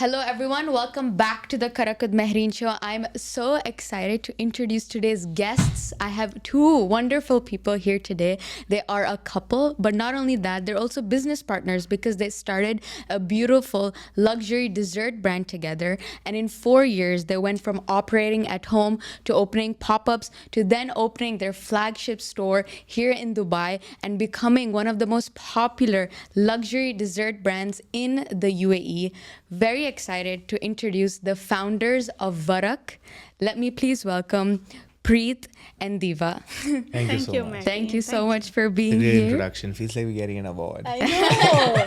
Hello, everyone. Welcome back to the Karak with Mahreen show. I'm so excited to introduce today's guests. I have two wonderful people here today. They are a couple, but not only that, they're also business partners because they started a beautiful luxury dessert brand together. And in 4 years, they went from operating at home to opening pop ups to then opening their flagship store here in Dubai and becoming one of the most popular luxury dessert brands in the UAE. Very excited to introduce the founders of Varak. Let me please welcome Preet and Diva. Thank you so much. Mahreen. Thank you so much for It's a being great here. introduction. Feels like we're getting an award. I know.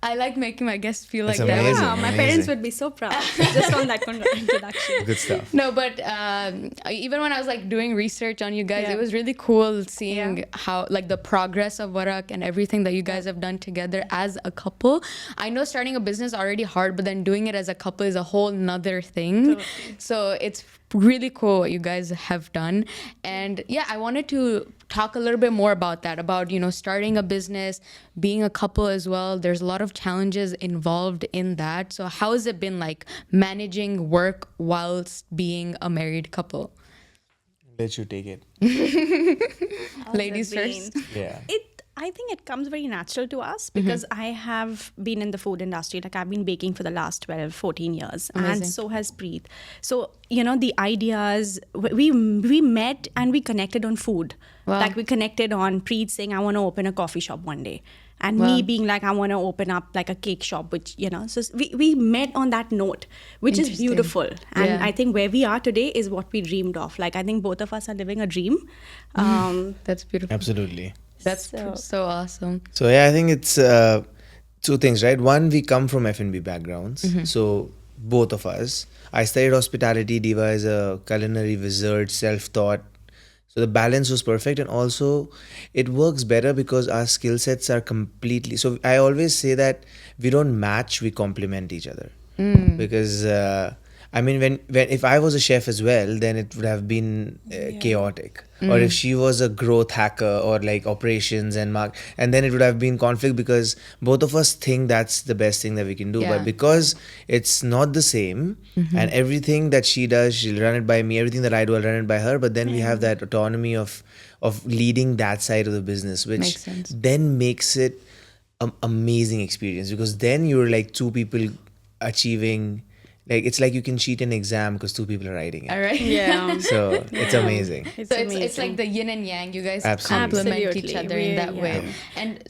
I like making my guests feel like It's that. amazing. Yeah, my parents would be so proud just on that introduction. Good stuff. No, but even when I was like doing research on you guys, Yeah. it was really cool seeing Yeah. how like the progress of Varak and everything that you guys have done together as a couple. I know starting a business already hard, but then doing it as a couple is a whole nother thing. Totally. So it's really cool what you guys have done. And yeah, I wanted to talk a little bit more about that, about, starting a business, being a couple as well. There's a lot of challenges involved in that. So how has it been like managing work whilst being a married couple? Let you take it. How's Ladies it been? first. Yeah. I think it comes very natural to us because I have been in the food industry. Like I've been baking for the last 12, 14 years. Amazing. And so has Preet. So, the ideas, we met and we connected on food. Wow. Like we connected on Preet saying, I want to open a coffee shop one day. And Wow. me being like, I want to open up like a cake shop, which, so we met on that note, which is Interesting. beautiful. And Yeah. I think where we are today is what we dreamed of. Like I think both of us are living a dream. That's beautiful. Absolutely. That's So- so awesome. So yeah, I think it's two things, right? One, we come from F&B backgrounds. So both of us. I studied hospitality. Diva is a culinary wizard, self-taught. So the balance was perfect, and also it works better because our skill sets are completely. So I always say that we don't match; we complement each other. Because when if I was a chef as well, then it would have been chaotic. Or if she was a growth hacker or like operations and and then it would have been conflict because both of us think that's the best thing that we can do. Yeah. But because it's not the same, and everything that she does, she'll run it by me. Everything that I do, I'll run it by her. But then we have that autonomy of leading that side of the business, which Makes sense. then makes it an amazing experience because then you're like two people achieving. Like it's like you can cheat an exam because two people are writing it. All right. Yeah. So it's amazing. It's So it's amazing. like the yin and yang. You guys Absolutely. complement each Absolutely. other in that Yeah. way. And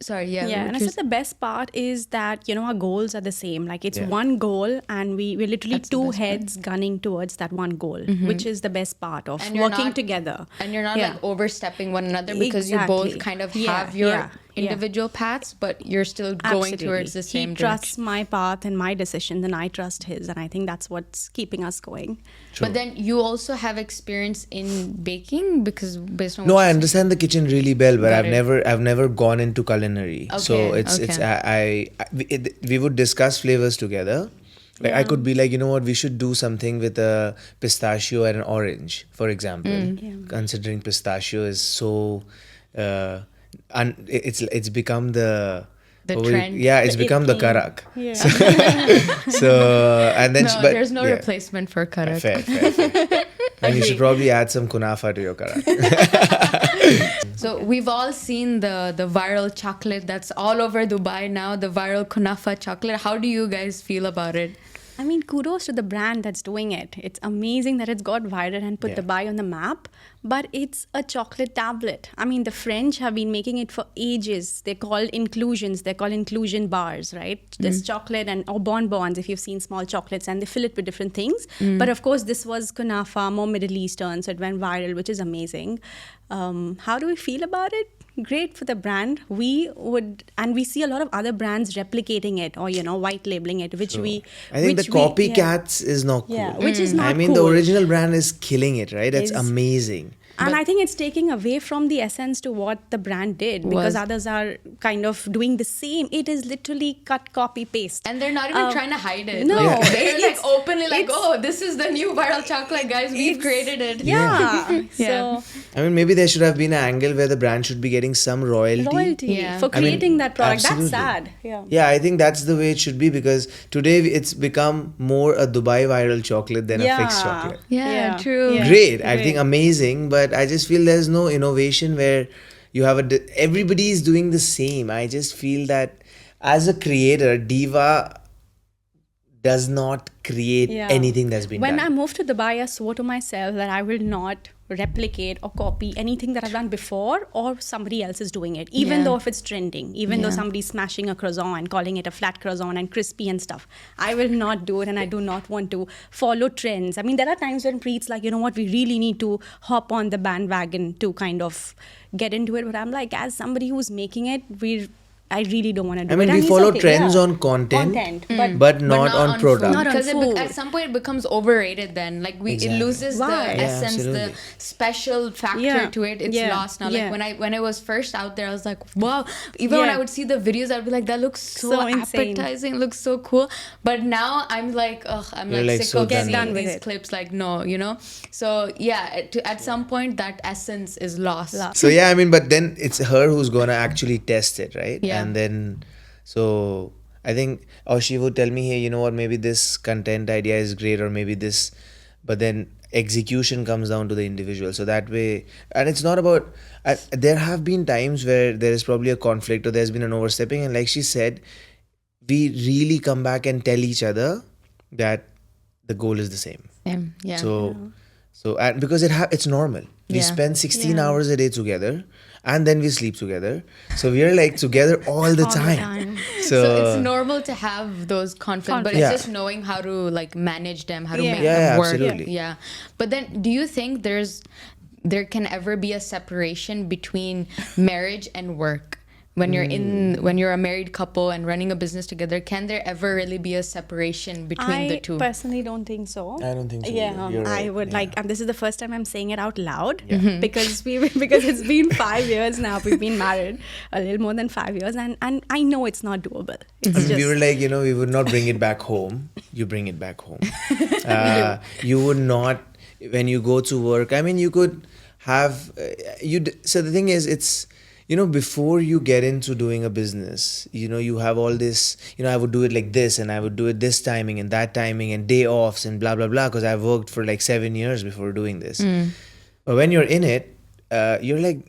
sorry, yeah. Yeah, and I which said the best part is that our goals are the same. Like it's Yeah. one goal, and we're literally That's the two best part. heads gunning towards that one goal, which is the best part of And you're working not- together. And you're not Yeah. like overstepping one another because you both Exactly. kind of Yeah, have your yeah, yeah. individual paths, but you're still going Absolutely. towards the same He direction. trusts my path and my decisions, and I trust his, and I think that's what's keeping us going. But then you also have experience in baking because based on No, what I you said- understand the kitchen really well, but Got I've never gone into culinary. So Okay, it's okay. we would discuss flavors together. Like I could be like, you know what, we should do something with a pistachio and an orange, for example. Yeah. Considering pistachio is so, it's become the The what would- trend. Yeah, it's The it become the thing. Karak. Yeah. So and then No, but there's no yeah. replacement for Karak. Fair. And you should probably add some kunafa to your Karak. So we've all seen the viral chocolate that's all over Dubai now, the viral kunafa chocolate. How do you guys feel about it? I mean, kudos to the brand that's doing it. It's amazing that it's got viral and put Yeah. Dubai on the map, but it's a chocolate tablet. I mean, the French have been making it for ages. They're called inclusions. They're called inclusion bars, right? There's chocolate or bonbons, if you've seen small chocolates, and they fill it with different things. But of course, this was kunafa, more Middle Eastern, so it went viral, which is amazing. How do we feel about it? Great for the brand. We see a lot of other brands replicating it or white labeling it, which we. I think the which we- yeah. copycats is not cool. Yeah, which is I not mean, the cool. original brand is killing it, right? That's Is- amazing. And I think it's taking away from the essence to what the brand did, because others are kind of doing the same. It is literally cut, copy, paste. And they're not even trying to hide it. No, Like, they're like it's- openly like, it's- oh, this is the new viral chocolate, guys. We've created it. Yeah. Yeah. So I mean, maybe there should have been an angle where the brand should be getting some royalty. Yeah. for I mean, creating that product. absolutely. That's sad. Yeah. Yeah, I think that's the way it should be, because today it's become more a Dubai viral chocolate than a fixed chocolate. Yeah, true. Yeah. Great, I Great. think amazing, but I just feel there's no innovation where you have everybody is doing the same. I just feel that as a creator, Diva does not create Yeah. anything that's been When done. I moved to Dubai, I swore to myself that I will not replicate or copy anything that I've done before or somebody else is doing it, even Yeah. though if it's trending, even though Yeah. somebody's smashing a croissant and calling it a flat croissant and crispy and stuff. I will not do it, and I do not want to follow trends. I mean, there are times when Preet's like, you know what, we really need to hop on the bandwagon to kind of get into it. But I'm like, as somebody who's making it, I really don't want to do I it. mean, And we he's follow okay, trends yeah. on content, But but not on product. Not on Because food. at some point it becomes overrated then. Like it Exactly. loses Why? the Yeah, essence, the absolutely. special factor Yeah. to it. It's Yeah. lost now. Yeah. Like when I was first out there, I was like, wow. Even when Yeah. I would see the videos, I'd be like, that looks so, So insane. appetizing, looks so cool. But now I'm like, ugh, I'm You're like like sick so of done seeing with these it. clips. Like, no, you know? So yeah, at some point that essence is lost. So yeah, I mean, but then it's her who's gonna actually test it, right? Yeah. And then, so I think, or she would tell me, hey, you know what? Maybe this content idea is great, or maybe this, but then execution comes down to the individual. So that way, and it's not about. There have been times where there is probably a conflict or there's been an overstepping, and like she said, we really come back and tell each other that the goal is the same. Yeah. So and because it's normal. We Yeah. spend 16 Yeah. hours a day together, and then we sleep together. So we are like together all the time. So it's normal to have those conflicts, but it's Yeah. just knowing how to like manage them, how to Yeah. make Yeah, them yeah, work. absolutely. Yeah. But then do you think there can ever be a separation between marriage and work? When you're when you're a married couple and running a business together, can there ever really be a separation between the two? I personally don't think so. I don't think so Yeah, either. You're I right. would Yeah. like, and this is the first time I'm saying it out loud because because it's been 5 years now. We've been married a little more than 5 years, and I know it's not doable. It's I mean, just we were like, we would not bring it back home. You bring it back home. You would not, when you go to work. I mean, you could have, so the thing is, it's, before you get into doing a business, you have all this, I would do it like this, and I would do it this timing and that timing and day offs and blah, blah, blah, because I've worked for like 7 years before doing this. But when you're in it, you're like,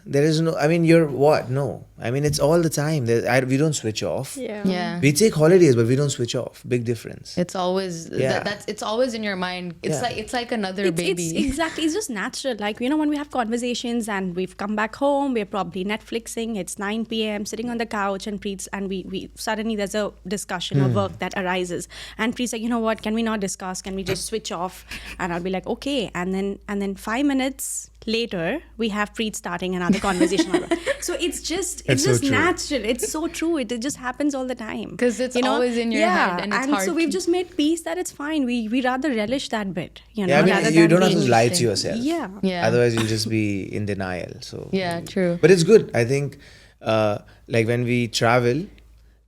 there is no, I mean, you're what? No. I mean, it's all the time. We don't switch off. Yeah. We take holidays, but we don't switch off. Big difference. It's always Yeah. it's always in your mind. It's Yeah. it's like another It's baby. exactly. It's just natural. Like, when we have conversations and we've come back home, we're probably Netflixing. It's 9 p.m. sitting on the couch, and Preet's, and we suddenly there's a discussion or work that arises, and Preet's like, you know what? Can we not discuss? Can we just switch off? And I'll be like, okay. And then 5 minutes later, we have Preet starting another conversation. So it's just It's so true. natural. It's so true. It just happens all the time. 'Cause it's always in your head, and it's hard so we've to- just made peace that it's fine. We rather relish that bit, Yeah, I mean, rather you than don't have being- to lie to interesting. yourself. Yeah. Yeah. Otherwise, you'll just be in denial. So Yeah, true. But it's good. I think, like when we travel,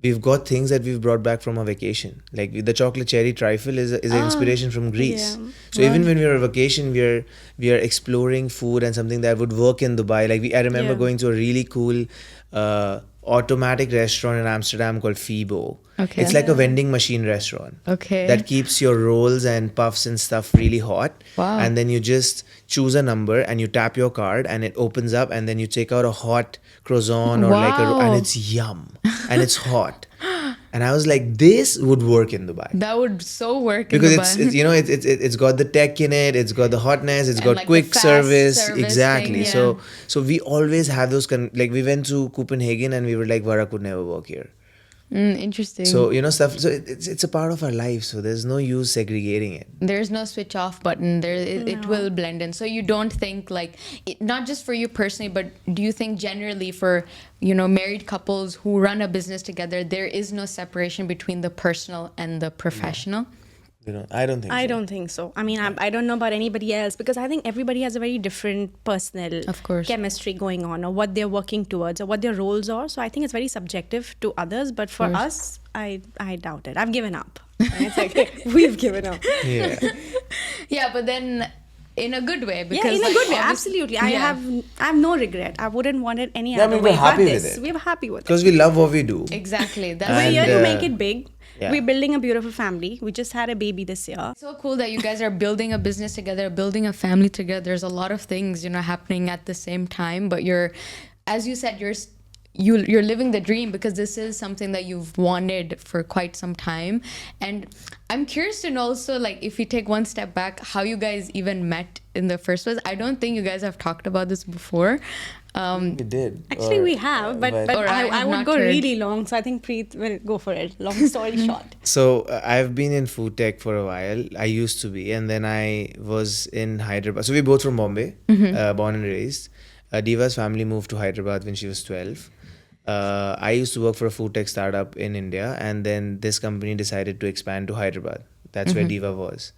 we've got things that we've brought back from a vacation. Like the chocolate cherry trifle is an inspiration from Greece. yeah. So even when we're on vacation, we are exploring food and something that would work in Dubai. Like I remember Yeah. going to a really cool automatic restaurant in Amsterdam called Fibo. Okay. It's like a vending machine restaurant. Okay. That keeps your rolls and puffs and stuff really hot. Wow. And then you just choose a number and you tap your card and it opens up, and then you take out a hot croissant or Wow. and it's yum and it's hot. And I was like, this would work in Dubai. That would so work Because in it's Dubai. it's got the tech in it, it's got the hotness, it's And got like the quick fast service. service Exactly. thing, yeah. So we always have those like we went to Copenhagen and we were like, Varak would never work here. Interesting. So stuff. So it's a part of our life. So there's no use segregating it. There's no switch off button. It will blend in. So you don't think not just for you personally, but do you think generally for married couples who run a business together, there is no separation between the personal and the professional? I don't think I so. don't think so. I mean, I don't know about anybody else because I think everybody has a very different personal Of course. chemistry going on, or what they're working towards, or what their roles are. So I think it's very subjective to others. But for us, I doubt it. I've given up. It's like we've given up. Yeah. Yeah, but then in a good way. Because Yeah, in a like, good way, obviously- absolutely. Yeah. I have no regret. I wouldn't want it any Yeah, I other mean, way. we're happy but with this, it. we're happy with it. Because we love what we do. Exactly. That's We're And, here to make it big. yeah. We're building a beautiful family. We just had a baby this year. so cool that you guys are building a business together, building a family together. There's a lot of things, happening at the same time, but you're, as you said, you're living the dream because this is something that you've wanted for quite some time. And I'm curious to know also, like, if you take one step back, how you guys even met in the first place. I don't think you guys have talked about this before. We did. Actually, we have, but Or I I have would not go heard. really long. So I think Preet will go for it. Long story short. So I've been in food tech for a while. I used to be, and then I was in Hyderabad. So we're both from Bombay, born and raised. Diva's family moved to Hyderabad when she was 12. I used to work for a food tech startup in India, and then this company decided to expand to Hyderabad. That's where Diva was.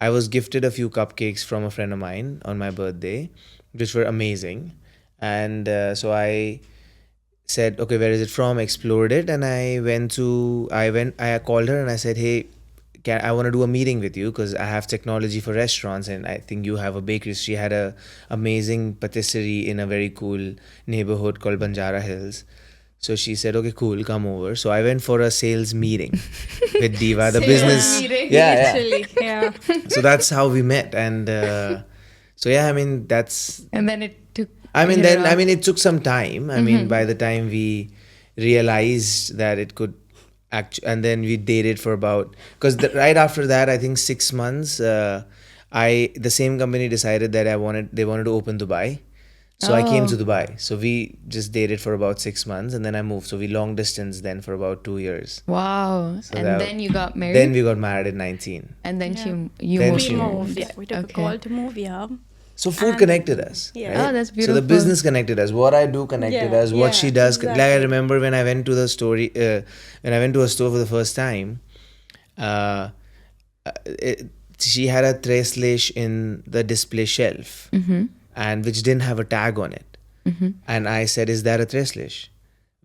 I was gifted a few cupcakes from a friend of mine on my birthday, which were amazing. And so I said, okay, where is it from? Explored it, and I called her and I said, hey, I want to do a meeting with you because I have technology for restaurants and I think you have a bakery. She had a amazing patisserie in a very cool neighborhood called Banjara Hills. So she said, okay, cool, come over. So I went for a sales meeting with Diva, the Sales business. meeting. Yeah. Literally, yeah. So that's how we met. And so, yeah, I mean, that's, And then it took. it took some time. I mean, by the time we realized that it could and then we dated for about, because right after that, I think 6 months, the same company decided that they wanted to open Dubai. So I came to Dubai. So we just dated for about 6 months and then I moved. So we long distance then for about 2 years. Wow. So And then you got married. Then we got married at 19. and then Yeah. you Then moved. she We moved. moved. Yeah, we took Okay. a call to move here. So food connected us. Yeah. Right? Oh, that's So beautiful. the business connected us. What I do connected Yeah, us. What yeah, she does. Like I exactly. remember when I went to the when I went to a store for the first time, she had a tres leche in the display shelf, and which didn't have a tag on it. And I said, "Is that a tres leche?"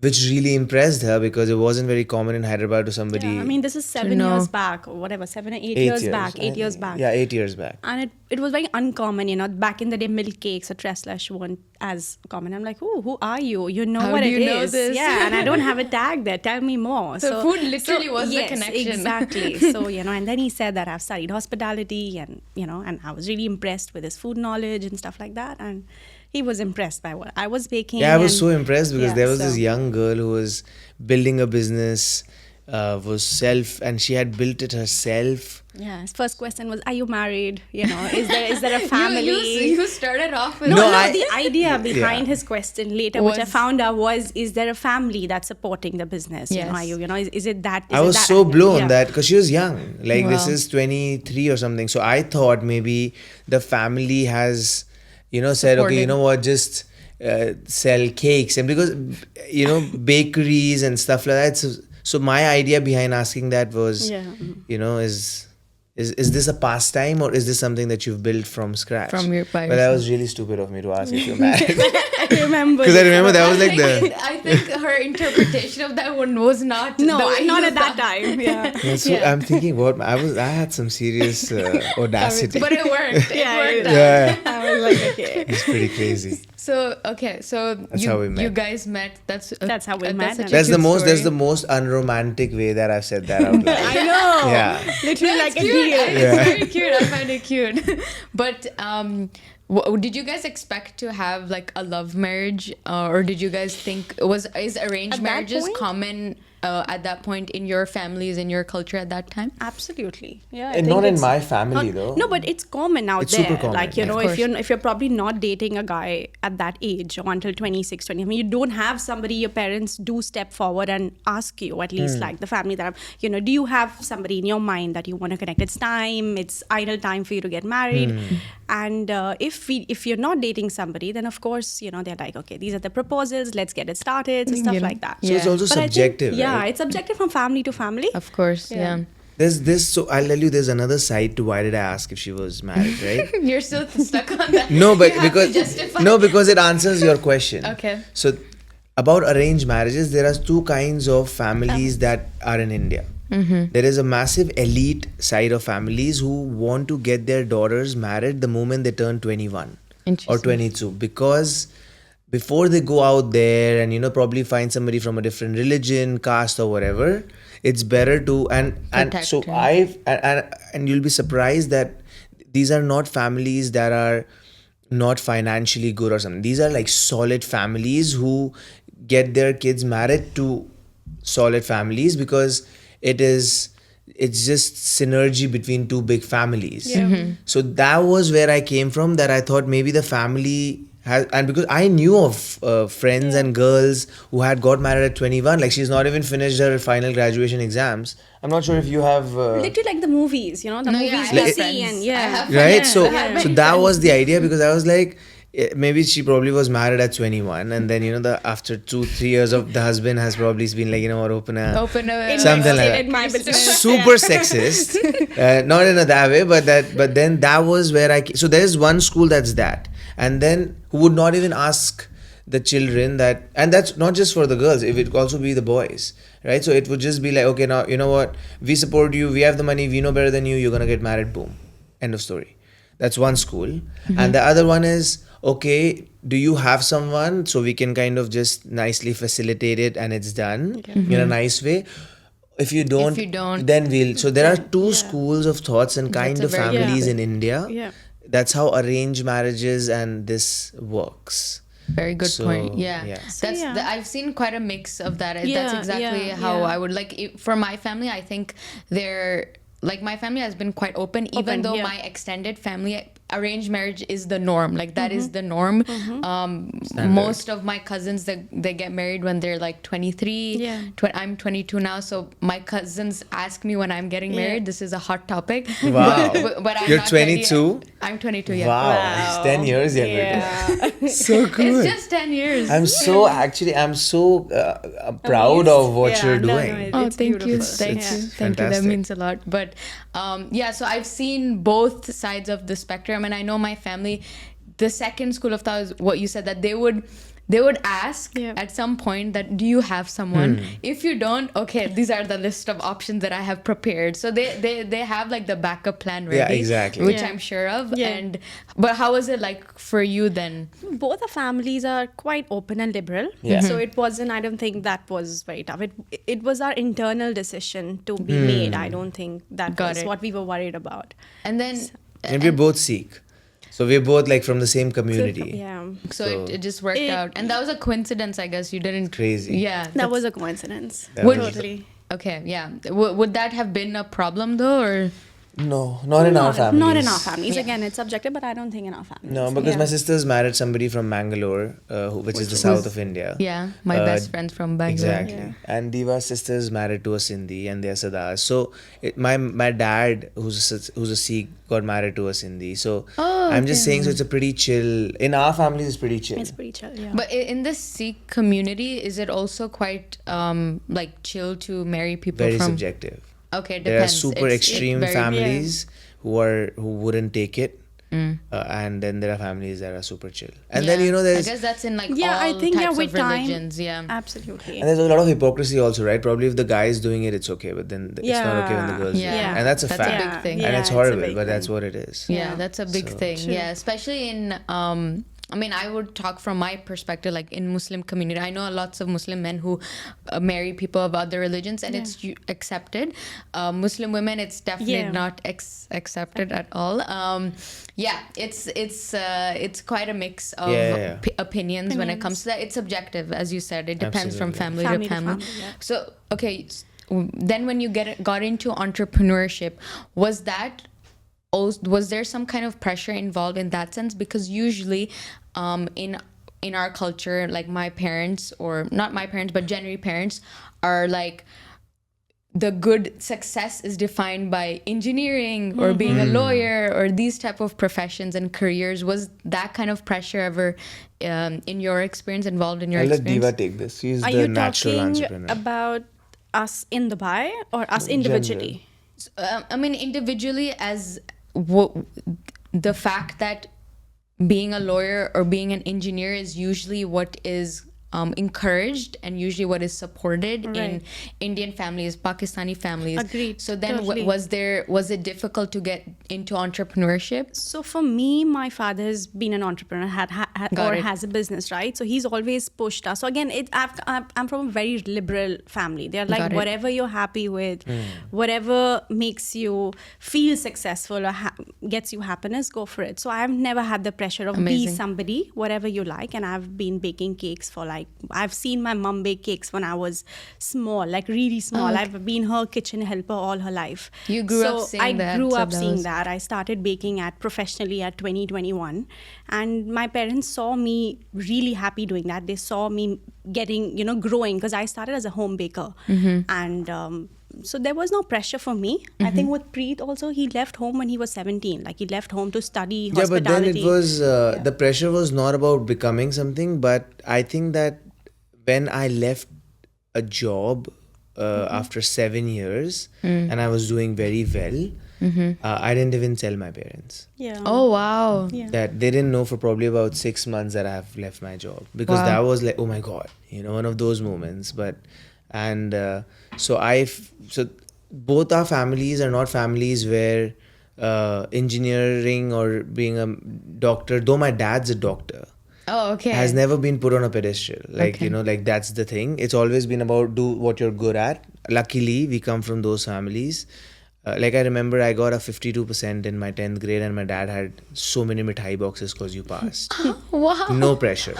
Which really impressed her because it wasn't very common in Hyderabad to somebody. Yeah, I mean, this is 7 know. years back or whatever, 7 or 8 years back, 8 years back. Yeah, 8 years back. And it was very uncommon, back in the day, milk cakes or tres leche weren't as common. I'm like, oh, who are you? You know How what do it you know is. this? Yeah, and I don't have a tag there. Tell me more. So food literally was the yes, connection. Exactly. So, and then he said that I've studied hospitality and, and I was really impressed with his food knowledge and stuff like that. And he was impressed by what I was baking. Yeah, I was and- so impressed because Yeah, there was so- this young girl who was building a business, and she had built it herself. Yeah, his first question was, are you married? Is there a family? You started off with No, No, I- the idea behind Yeah. his question later, which I Was- found out was, is there a family that's supporting the business? Yes. Are you, is it that? I was so blown that because she was young, like this Wow. is 23 or something. So I thought maybe the family has, said, okay, you Supported. know what, just sell cakes, and because bakeries and stuff like that. So my idea behind asking that was, Yeah. Is this a pastime or is this something that you've built from scratch? From your by But that yourself. was really stupid of me to ask if you're married. I remember. Because I remember that was like the. I think her interpretation of that one was not. No, the way not you at that thought. time. Yeah. Yeah, so I'm thinking, I had some serious audacity. But it worked. Yeah, It worked yeah. out. Yeah, I was like, okay. it's pretty crazy. So That's how we met. You guys met. That's how we met. such a That's the cute most. story. That's the most unromantic way that I've said that out loud. I know. Yeah. Literally That's like a cute. deal. It's very cute. I find it cute. But did you guys expect to have like a love marriage, or did you guys think is arranged At that marriages point? common at that point in your families, in your culture at that time? Absolutely. Yeah. I And think not in it's- my family though. No, but it's common out It's there. super common, Like, yeah. Of if you're probably not dating a guy at that age or until 26, 20, I mean, you don't have somebody, your parents do step forward and ask you, at least like the family that I'm, do you have somebody in your mind that you want to connect? It's time, it's idle time for you to get married. And if you're not dating somebody, then of course, they're like, okay, these are the proposals, let's get it started, so stuff like that. So it's also But I think- subjective. yeah, right? it's subjective from family to family. Of course, yeah. Yeah. There's this, so I'll tell you, there's another side to why did I ask if she was married, right? You're still stuck on that. No, but You have to because justify no, it. because it answers your question. Okay. So about arranged marriages, there are two kinds of families that are in India. There is a massive elite side of families who want to get their daughters married the moment they turn 21 or Interesting. 22, because before they go out there and probably find somebody from a different religion, caste, or whatever, it's better to and Protect so her. and you'll be surprised that these are not families that are not financially good or something. These are like solid families who get their kids married to solid families because it's just synergy between two big families. So that was where I came from, that I thought maybe the family has, and because I knew of friends and girls who had got married at 21, like she's not even finished her final graduation exams. I'm not sure if you have Literally like the movies, the No, yeah, movies I we have see, friends. and I yeah. have right? friends. So I have so many that friends. was the idea, because I was like, maybe she probably was married at 21, and then the after 2-3 years of the husband has probably been like, what, open a Open a something like that. In my business. Super sexist, not in a that way, but then that was where so there's one school that's that, and then who would not even ask the children that, and that's not just for the girls, it would also be the boys, right? So it would just be like, okay, now you know what, we support you, we have the money, we know better than you, you're gonna get married, boom, end of story. That's one school. And the other one is, okay, do you have someone so we can kind of just nicely facilitate it and it's done in a nice way? If you don't, then we'll. So there are two schools of thoughts and kind a of very good families thing. in India. Yeah. That's how arranged marriages and this works. Very good So, point. Yeah, yeah. that's yeah. I've seen quite a mix of that. That's Yeah, exactly yeah, how yeah. I would like it. For my family, I think they're like, my family has been quite open, even Open, though yeah. my extended family, arranged marriage is the norm. Like that is the norm. Most of my cousins, they get married when they're like 23. Yeah. I'm 22 now, so my cousins ask me when I'm getting married. This is a hot topic. Wow. But I'm You're not ready. 22? I'm 22. Yeah. Wow, it's 10 years younger. Yeah. So good. It's just 10 years. I'm so proud of what Yeah, you're no, no, doing. Oh, It's thank you, beautiful. thank It's you, thank you. That fantastic. means a lot. But yeah, so I've seen both sides of the spectrum, and I know my family. The second school of thought is what you said, that they would ask Yeah. at some point that, do you have someone? If you don't, okay, these are the list of options that I have prepared. So they have like the backup plan ready, Yeah, exactly. which Yeah. I'm sure of. Yeah. But how was it like for you then? Both the families are quite open and liberal. Yeah. So it wasn't, I don't think that was very tough. It was our internal decision to be made. I don't think that Got was it. what we were worried about. And then And we're both Sikh. So we're both like from the same So, community. yeah. so So- it just worked It- out, and that was a coincidence, I guess. You didn't Crazy. Yeah, That was a coincidence. That Would- was- Totally. okay. Yeah, would that have been a problem though, or No, not in our families. Not in our families. Yeah. Again, it's subjective, but I don't think in our families. No, because Yeah. my sister's married somebody from Mangalore, which is the south of India. yeah, my best friends from Bangalore. Exactly. Yeah. And Diva's sister is married to a Sindhi, and they're Sardars. So my dad, who's a Sikh, got married to a Sindhi. So Oh, I'm just okay. saying, so it's a pretty chill. In our families, it's pretty chill. It's pretty chill. Yeah. But in the Sikh community, is it also quite like chill to marry people Very from? subjective. Okay, it There are depends. super It's extreme very- families who wouldn't take it, and then there are families that are super chill. And then Yeah. I there's guess that's in like Yeah, I all think, types with of time- religions. Yeah. Absolutely. and there's a lot of hypocrisy also, right? Probably if the guy is doing it, it's okay, but then it's not okay when the Yeah. girl's doing Yeah. it. And that's a That's a fact. big thing. And Yeah, it's a horrible, big but that's thing. what it is. Yeah, that's a big So- thing. True. Yeah, especially in I mean, I would talk from my perspective, like in Muslim community. I know lots of Muslim men who marry people of other religions, and it's accepted. Muslim women, it's definitely Yeah. not accepted at all. Yeah, it's quite a mix of Yeah. opinions when it comes to that. It's subjective, as you said. It depends from Absolutely. family to Family to family. family, yeah. So okay, then when you got into entrepreneurship, was there some kind of pressure involved in that sense? Because usually in our culture, like my parents, or not my parents but generally parents, are like, the good success is defined by engineering or being a lawyer or these type of professions and careers. Was that kind of pressure ever in your experience, involved in your I'll let experience? Diva take this. She's Are the you natural talking entrepreneur. about us in Dubai or us individually? I mean, individually, as the fact that being a lawyer or being an engineer is usually what is encouraged and usually what is supported in Right. Indian families, Pakistani families. Agreed, So then, totally. was it difficult to get into entrepreneurship? So for me, my father has been an entrepreneur, Got or it. has a business, right? So he's always pushed us. So again, I'm from a very liberal family. They're Got like, it. whatever you're happy with, whatever makes you feel successful or gets you happiness, go for it. So I've never had the pressure of be Amazing. somebody, whatever you like. And I've been baking cakes for like, I've seen my mom bake cakes when I was small, like really small. I've been her kitchen helper all her life. You grew up seeing that, I grew so up that seeing was- that. I started baking professionally at 2021, and my parents saw me really happy doing that. They saw me getting, growing, because I started as a home baker, and so there was no pressure for me. I think with Preet also, he left home when he was 17. Like he left home to study Yeah, but then hospitality. it was the pressure was not about becoming something, but I think that when I left a job after 7 years and I was doing very well, I didn't even tell my parents. Yeah. Oh wow. Yeah. That they didn't know for probably about 6 months that I have left my job, because Wow. that was like, oh my god, one of those moments. But and so both our families are not families where engineering or being a doctor, though my dad's a doctor, Oh okay. has never been put on a pedestal. Like, Okay. like that's the thing. It's always been about do what you're good at. Luckily, we come from those families. Like I remember I got a 52% in my 10th grade, and my dad had so many mithai boxes because you passed. Wow. No pressure.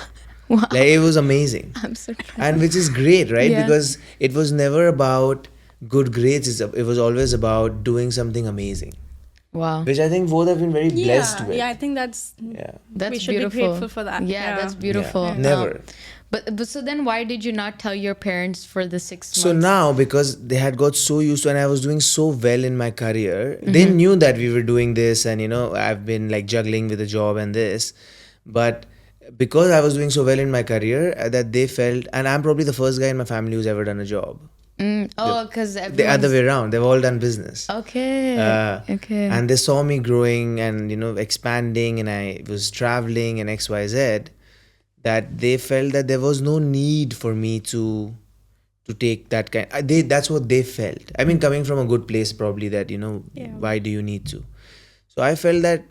Wow. Like it was amazing. I'm so proud. And which is great, right? Yeah. Because it was never about good grades. It was always about doing something amazing, Wow. which I think both have been very blessed with. Yeah, I think that's Yeah. That's we should beautiful. be grateful for that. Yeah, that's beautiful. Yeah. Never. But so then why did you not tell your parents for the 6 months? So now, because they had got so used to, and I was doing so well in my career, they knew that we were doing this, and I've been like juggling with a job and this, but because I was doing so well in my career, that they felt, and I'm probably the first guy in my family who's ever done a job. Oh, because The other way around, they've all done business. Okay. Okay. And they saw me growing and expanding, and I was traveling and XYZ, that they felt that there was no need for me to take that kind. That's what they felt. I mean, coming from a good place, probably, that why do you need to? So I felt that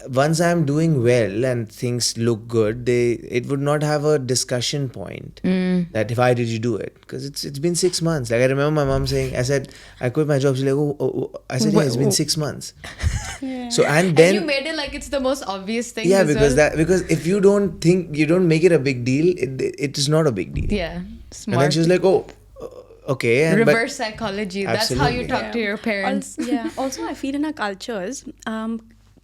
once I'm doing well and things look good, it would not have a discussion point that why did you do it? Because it's been 6 months. Like I remember my mom saying, I said I quit my job. She's like, oh. I said, yeah, it's been 6 months. So and then and you made it like it's the most obvious thing. yeah, as well. because if you don't make it a big deal, it is not a big deal. Yeah. And Smart. then she was like, oh, okay. And, Reverse psychology. That's how you Absolutely. talk to your parents. Also, I feel in our cultures,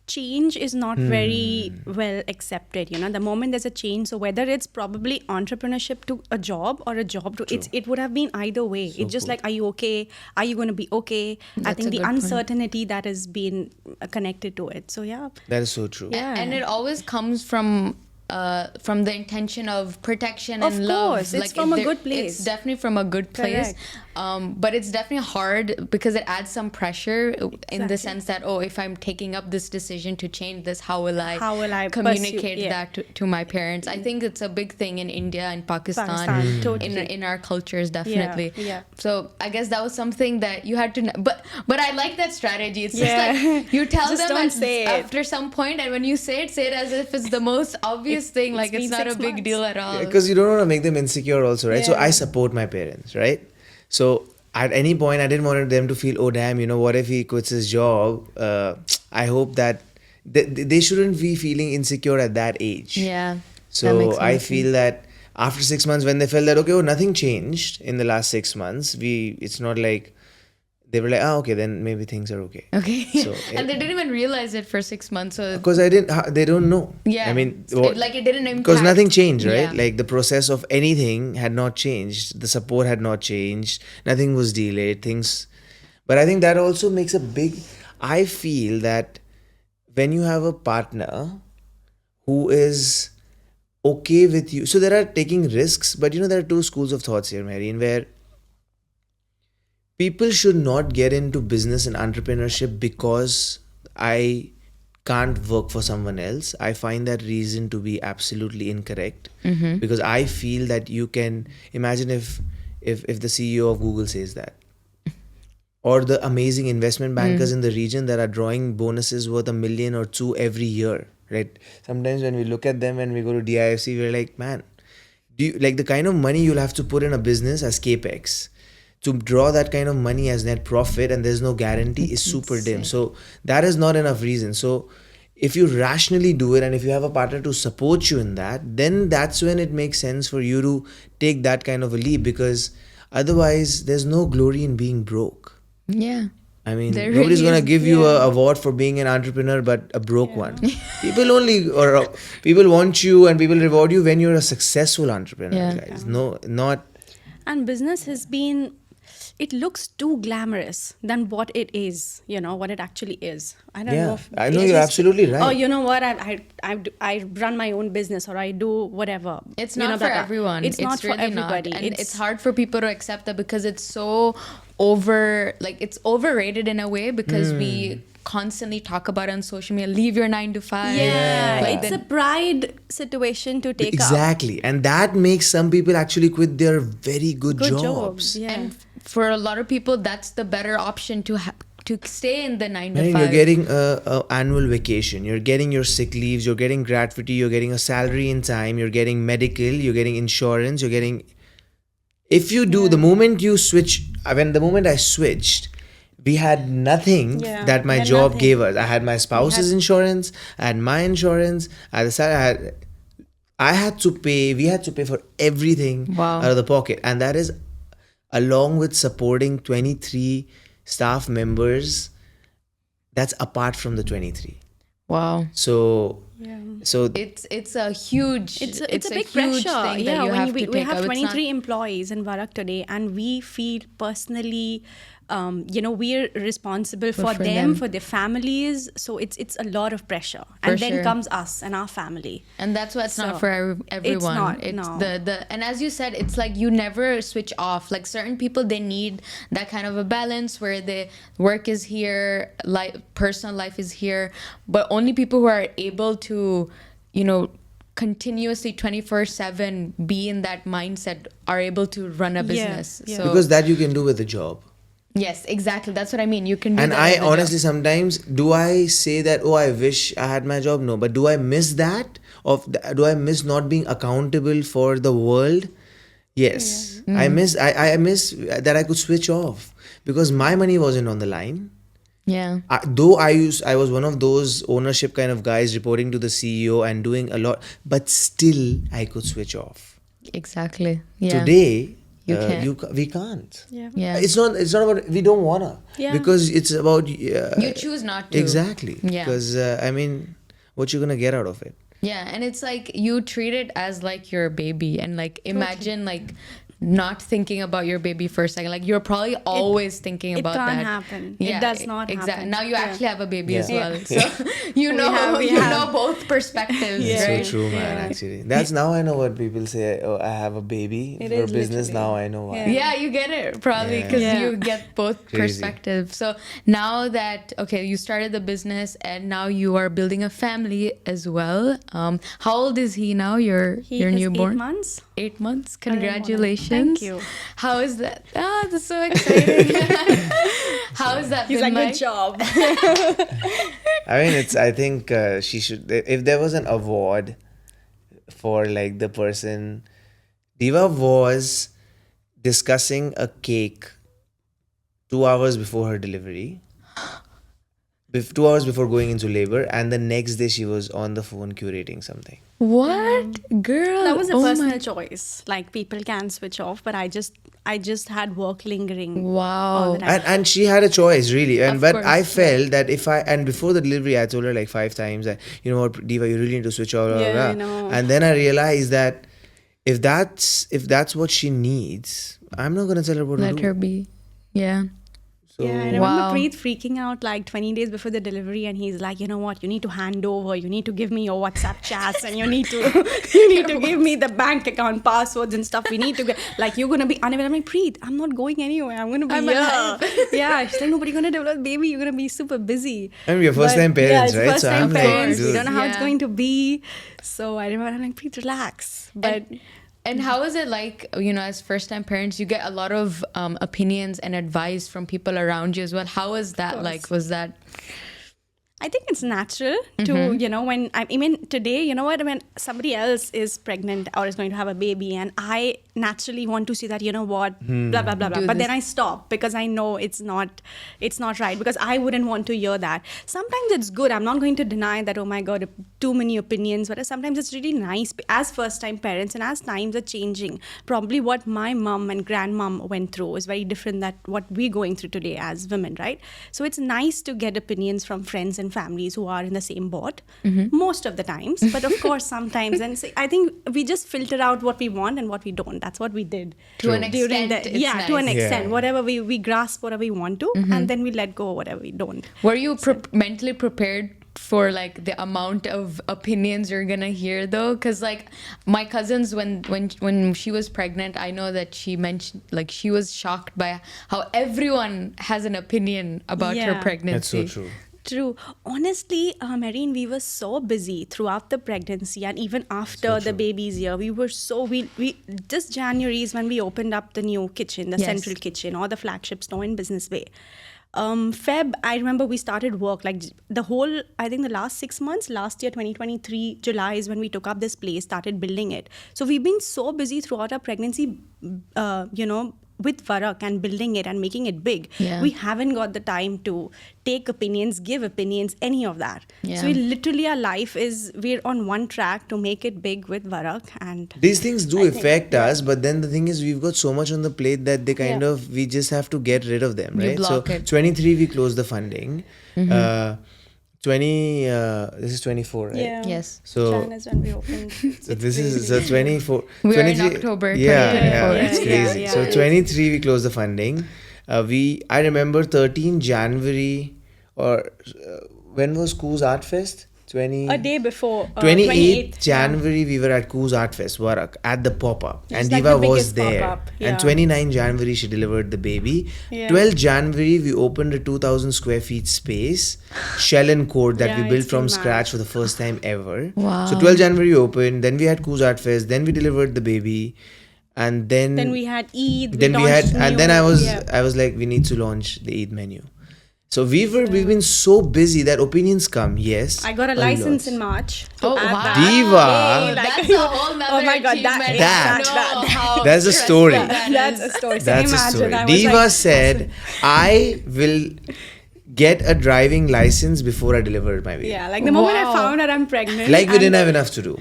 change is not very well accepted. The moment there's a change, so whether it's probably entrepreneurship to a job or a job to it would have been either way. It's just like, are you okay? Are you going to be okay? I That's think a the good point. uncertainty that has been connected to it. So yeah. that is so true. Yeah. And it always comes from the intention of protection Of and love. course, it's from a good place. It's definitely from a good place. But it's definitely hard because it adds some pressure in the Exactly. sense that, if I'm taking up this decision to change this, how will I pursue? communicate Yeah. that to my parents? I think it's a big thing in India and Pakistan, Pakistan, totally. in our cultures, definitely. yeah. So I guess that was something that you had to know. But I like that strategy. It's Yeah. just like you tell Just them don't say it. after some point, and when you say it as if it's the most obvious thing. Like it's it's been not a 6 big months. deal at all. Because you don't want to make them insecure also, right? So Yeah. I support my parents, right? So at any point, I didn't want them to feel, oh damn, what if he quits his job? I hope that they shouldn't be feeling insecure at that age. Yeah. that So makes I sense. feel that after 6 months, when they felt that, okay, nothing changed in the last 6 months, it's not like they were like, okay, then maybe things are okay. Okay. So, and they didn't even realize it for 6 months. So Because they don't know. yeah. I mean, it didn't impact. because nothing changed, right? Yeah. Like the process of anything had not changed. The support had not changed. Nothing was delayed. But I think that also makes I feel that when you have a partner who is okay with you, so there are taking risks, but there are two schools of thoughts here, Mahreen, where people should not get into business and entrepreneurship because I can't work for someone else. I find that reason to be absolutely incorrect, because I feel that you can imagine if the CEO of Google says that, or the amazing investment bankers in the region that are drawing bonuses worth $1 million or $2 million every year, right? Sometimes when we look at them, when we go to DIFC, we're like, man, do you like the kind of money you'll have to put in a business as capex to draw that kind of money as net profit, and there's no guarantee, is super dim. So that is not enough reason. So if you rationally do it, and if you have a partner to support you in that, then that's when it makes sense for you to take that kind of a leap, because otherwise there's no glory in being broke. Yeah. I mean, There nobody's really gonna is, give you an award for being an entrepreneur, but a broke one. People want you and people reward you when you're a successful entrepreneur, Yeah. guys. No, not. And business has been, it looks too glamorous than what it is, what it actually is. I don't know. Yeah, I know you're absolutely right. Oh, you know what? I run my own business, or I do whatever. It's not for everyone. It's not for really everybody. Not. And it's hard for people to accept that, because it's so it's overrated in a way, because we constantly talk about it on social media. Leave your 9 to 5. Yeah, Like it's a pride situation to take up. Exactly. And that makes some people actually quit their very good jobs. Yeah. And for a lot of people, that's the better option to stay in the 9 to And 5. you're getting a annual vacation, you're getting your sick leaves, you're getting gratuity, you're getting a salary in time, you're getting medical, you're getting insurance, you're getting... If you do, the moment you switch... the moment I switched, we had nothing that my job gave us. I had my spouse's insurance, I had my insurance, I had to pay, we had to pay for everything out of the pocket. And that is along with supporting 23 staff members, that's apart from the 23. Wow. So It's a huge... It's a big huge pressure. thing that you when have to we take have up. It's 23 employees in Varak today, and we feel personally, we're responsible for them, for their families. So it's a lot of pressure, and then comes us and our family. And that's why it's not for everyone. It's not, It's no. And as you said, it's like you never switch off. Like certain people, they need that kind of a balance where the work is here, personal life is here, but only people who are able to, continuously 24/7 be in that mindset are able to run a business. Yeah. So because that you can do with a job. yes, exactly. That's what I mean. You can do And that I as a job. honestly sometimes, do I say that, oh, I wish I had my job? No. But do I miss that? Do I miss not being accountable for the world? Yes. I miss that I could switch off, because my money wasn't on the line. Yeah. I was one of those ownership kind of guys reporting to the CEO and doing a lot, but still I could switch off. Exactly. Yeah. Today, can't. we can't. Yeah. It's not about, we don't wanna, because it's about You choose not to. exactly. Yeah. Because what you gonna get out of it? Yeah, and it's like you treat it as like your baby, and like imagine like not thinking about your baby for a second. Like you're probably always thinking about that. It can't happen. It does not happen. Now you actually have a baby as Yeah. well, so you know we you have. know both perspectives, So right? true, man. Actually, that's now I know what people say. Oh, I have a baby It for is business. literally. Now I know why. Yeah, you get it probably because Yeah. you get both Crazy. perspectives. So now that you started the business and now you are building a family as well. How old is he now? Your He is newborn? 8 months. 8 months. I didn't wanna- Congratulations. Thank you. How is that? That's so exciting. How has that He's been, like, Mike? good job. I mean, I think she should. If there was an award for like the person, Diva was discussing a cake 2 hours before her delivery. 2 hours before going into labor, and the next day she was on the phone curating something. What? Girl. That was a oh personal my- choice. Like people can switch off, but I just had work lingering. all Wow. the time. And she had a choice really, Of but course, I felt that before the delivery I told her like 5 times that, you know what, Diva, you really need to switch off, blah, blah, Yeah, I blah. know. And then I realized that if that's what she needs, I'm not gonna tell her what to Let do. her be. Yeah. So Yeah, I remember Wow. Preet freaking out like 20 days before the delivery, and he's like, you know what, you need to hand over, you need to give me your WhatsApp chats, and you need to give me the bank account passwords and stuff. We need to get, like, you're gonna be unavailable. I'm like, Preet, I'm not going anywhere. I'm gonna be I'm here. alive. Yeah, she's like, nobody's gonna develop baby. You're gonna be super busy. I mean, we're first-time But, parents, yeah, right? First So time I'm like, parents. We dude. don't know how it's Yeah. going to be. So I remember I'm like, Preet, relax. But And how is it like, as first time parents, you get a lot of opinions and advice from people around you as well. How was that course. like? Was that I think it's natural to, when I mean, today, when somebody else is pregnant or is going to have a baby, and I naturally want to see that, blah, blah, blah, blah. Do But this. then I stop because I know it's not right, because I wouldn't want to hear that. Sometimes it's good. I'm not going to deny that, oh my God, too many opinions, but sometimes it's really nice as first time parents, and as times are changing. Probably what my mom and grandmom went through is very different than what we're going through today as women, right? So it's nice to get opinions from friends and families who are in the same boat most of the times, but of course sometimes, and so I think we just filter out what we want and what we don't. That's what we did to an during extent? the It's nice. to an extent. Yeah. Whatever we grasp, whatever we want to, and then we let go of whatever we don't. Were you mentally prepared for like the amount of opinions you're gonna hear though? Because like my cousins, when she was pregnant, I know that she mentioned like she was shocked by how everyone has an opinion about her Yeah. pregnancy. That's so true. True. Honestly, Mahreen, we were so busy throughout the pregnancy and even after the baby's year. We were we just January is when we opened up the new kitchen, the Yes. central kitchen, or the flagship store in Business Bay. Feb, I remember we started work like the whole, I think the last 6 months, last year, 2023, July is when we took up this place, started building it. So we've been so busy throughout our pregnancy, with Varak and building it and making it big. Yeah. We haven't got the time to take opinions, give opinions, any of that. Yeah. So we literally, our life is, we're on one track to make it big with Varak. And These things do I think, affect us, but then the thing is, we've got so much on the plate that they kind Yeah. of, we just have to get rid of them, You right? block So it. 23, we close the funding. 20, this is 24, right? yeah. Yes. So, Jan is when we opened. so this is so 24. We are in 23 October Yeah, 2024. it's Yeah, crazy. yeah, So yeah. 23, we close the funding. I remember 13 January, or when was Coos Art Fest? 20. A day before. 28th January, we were at Coos Art Fest, Varak, at the pop-up. It's And like Diva the was biggest there. pop-up, yeah. And 29 January, she delivered the baby. Yeah. 12 January, we opened a 2,000 square feet space, shell and code that Yeah, we built it's from been scratch mad. for the first time ever. Wow. So 12 January, we opened. Then we had Coos Art Fest. Then we delivered the baby. And then... Then we had Eid. then we launched had... And new- then I yeah. was like, we need to launch the Eid menu. So we've been so busy that opinions come, yes. I got a license in March. to Oh, add wow. that. Diva! Yay, like- That's a whole nother Oh my God, that- achievement. that- I know how that's a stressful story. that That's is. a story. So That's a imagine, story. I was Diva like, said, I will get a driving license before I deliver my baby. Yeah, like the moment Wow. I found out I'm pregnant. Like we and- didn't have enough to do.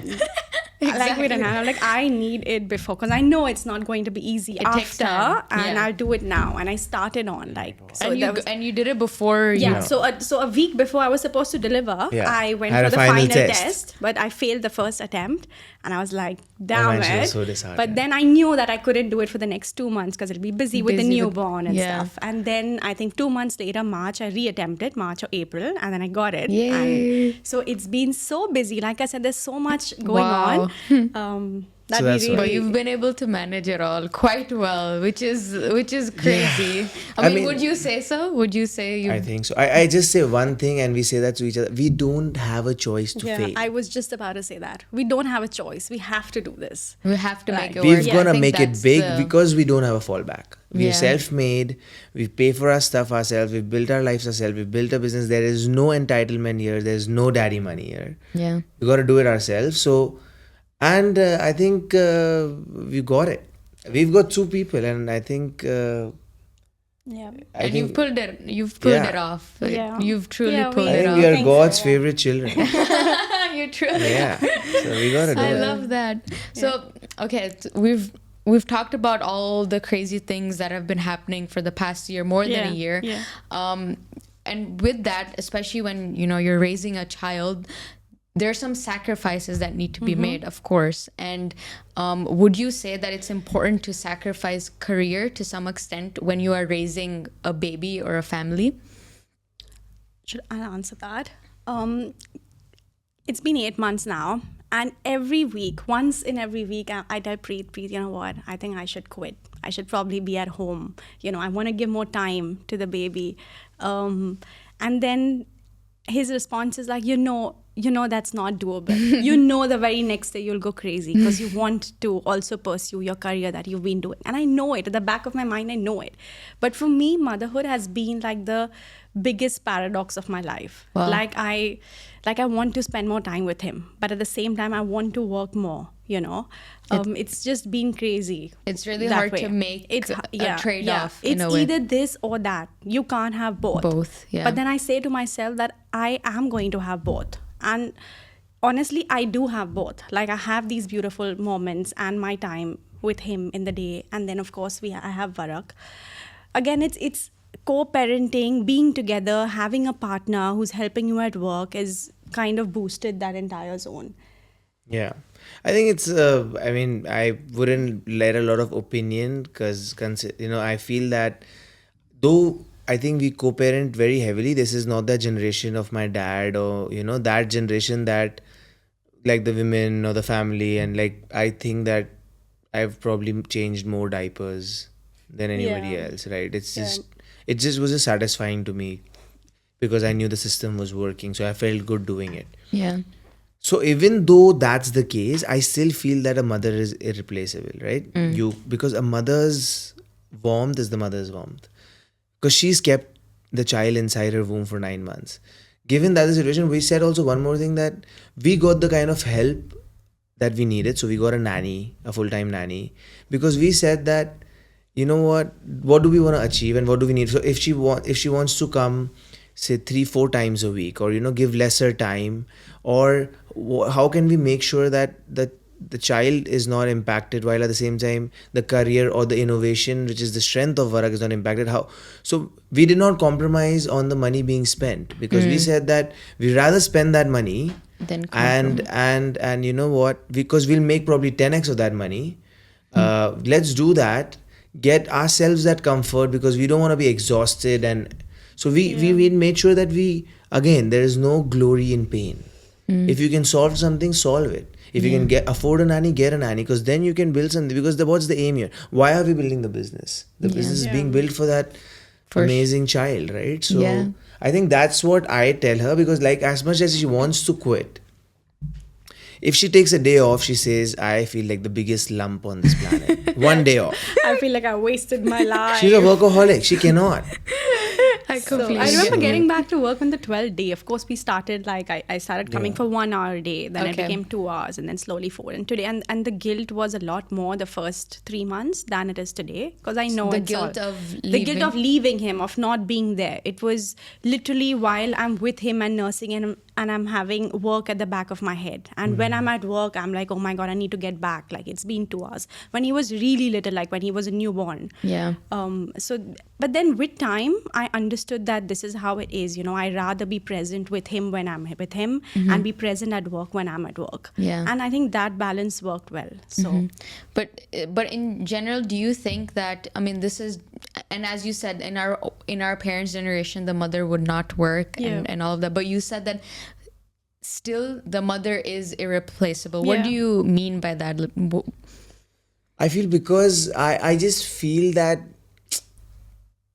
Like we didn't have. I'm like, I need it before, because I know it's not going to be easy It takes after, time. and Yeah. I'll do it now. And I started on like so. And there was- you did it before you. yeah, so a week before I was supposed to deliver, Yeah. I went Had for a the final final test. test, but I failed the first attempt, and I was like, Oh, damn man, she was it. so disheartened. But then I knew that I couldn't do it for the next 2 months because it'll be busy with the Busy with- newborn and yeah. stuff. And then I think 2 months later, March, I reattempted, March or April, and then I got it. Yay. And so it's been so busy. Like I said, there's so much going Wow. on. That So we that's why. really, But you've been able to manage it all quite well, which is crazy. I I mean, mean- would you say so? Would you say you? I think so. I just say one thing and we say that to each other. We don't have a choice to yeah, fail. I was just about to say that. We don't have a choice. We have to do this. We have to make Right. it We've work. Yeah, gonna I think make it that's big the- because we don't have a fallback. We're Yeah. self-made. We pay for our stuff ourselves. We've built our lives ourselves. We've built a business. There is no entitlement here. There's no daddy money here. Yeah. We got to do it ourselves. So, and I think we got it. We've got 2 people, and I think. Yeah. I And think, you've pulled Yeah. it off. Yeah. You've truly Yeah, pulled I it think off. we are Thanks, God's yeah. favorite children. You truly. Yeah. So we got to do I it. love that. So, okay, we've talked about all the crazy things that have been happening for the past year, more than a year. Yeah. And with that, especially when you're raising a child, there are some sacrifices that need to be made, of course. And would you say that it's important to sacrifice career to some extent when you are raising a baby or a family? Should I answer that? It's been 8 months now, and every week, once in every week, I tell Preet, you know what? I think I should quit. I should probably be at home. I want to give more time to the baby. And then his response is like, that's not doable. The very next day you'll go crazy because you want to also pursue your career that you've been doing. And I know it. At the back of my mind, I know it. But for me, motherhood has been like the biggest paradox of my life. Wow. Like I want to spend more time with him, but at the same time I want to work more. It's just been crazy. It's really that hard way. to make a trade-off. It's in a way. either this or that. You can't have both. Both, yeah. But then I say to myself that I am going to have both. And honestly, I do have both. Like I have these beautiful moments and my time with him in the day. And then of course I have Varak. Again, it's co-parenting, being together, having a partner who's helping you at work is kind of boosted that entire zone. Yeah. I think it's, I wouldn't let a lot of opinion because, I feel that though I think we co-parent very heavily, this is not the generation of my dad or, that generation that like the women or the family. And like, I think that I've probably changed more diapers than anybody else, right? It just was satisfying to me because I knew the system was working. So I felt good doing it. Yeah. So even though that's the case, I still feel that a mother is irreplaceable, right? Because a mother's warmth is the mother's warmth. Because she's kept the child inside her womb for 9 months. Given that the situation, we said also one more thing, that we got the kind of help that we needed. So we got a nanny, a full-time nanny, because we said that, what do we want to achieve and what do we need? So if she wants to come, say 3-4 times a week, or give lesser time, or how can we make sure that the child is not impacted while at the same time the career or the innovation, which is the strength of Varak, is not impacted? So we did not compromise on the money being spent, because we said that we rather spend that money and you know what, because we'll make probably 10x of that money. Let's do that, get ourselves that comfort, because we don't want to be exhausted. And so we made sure that there is no glory in pain. If you can solve something, solve it. If you can afford a nanny, get a nanny, because then you can build something. Because what's the aim here? Why are we building the business? The business is being built for that amazing child, right? So I think that's what I tell her, because like as much as she wants to quit, if she takes a day off, she says, I feel like the biggest lump on this planet. One day off. I feel like I wasted my life. She's a workaholic. She cannot. I remember getting back to work on the 12th day. Of course, we started I started coming for 1 hour a day. Then it became 2 hours, and then slowly 4. And today, and the guilt was a lot more the first 3 months than it is today, because I know the guilt of leaving him, of not being there. It was literally while I'm with him and nursing him, and I'm having work at the back of my head. And when I'm at work, I'm like, oh my God, I need to get back. Like, it's been 2 hours. When he was really little, like when he was a newborn. Yeah. But then with time, I understood that this is how it is. I rather be present with him when I'm with him, and be present at work when I'm at work. Yeah. And I think that balance worked well. So, but in general, do you think that, this is, and as you said, in our parents' generation, the mother would not work and all of that. But you said that still the mother is irreplaceable. What do you mean by that? I feel, because I just feel that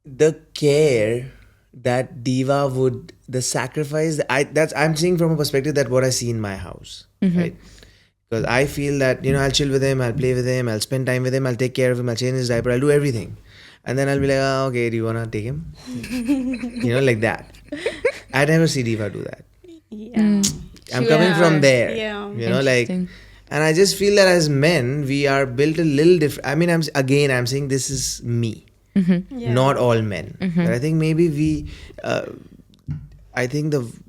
the care that Diva would, the sacrifice, I'm seeing from a perspective that what I see in my house, right? Because I feel that, I'll chill with him, I'll play with him, I'll spend time with him, I'll take care of him, I'll change his diaper, I'll do everything. And then I'll be like, okay, do you want to take him? Like that. I never see Diva do that. yeah. I'm coming from there. Yeah. Interesting. And I just feel that as men, we are built a little different. I'm saying this is me, not all men. But I think maybe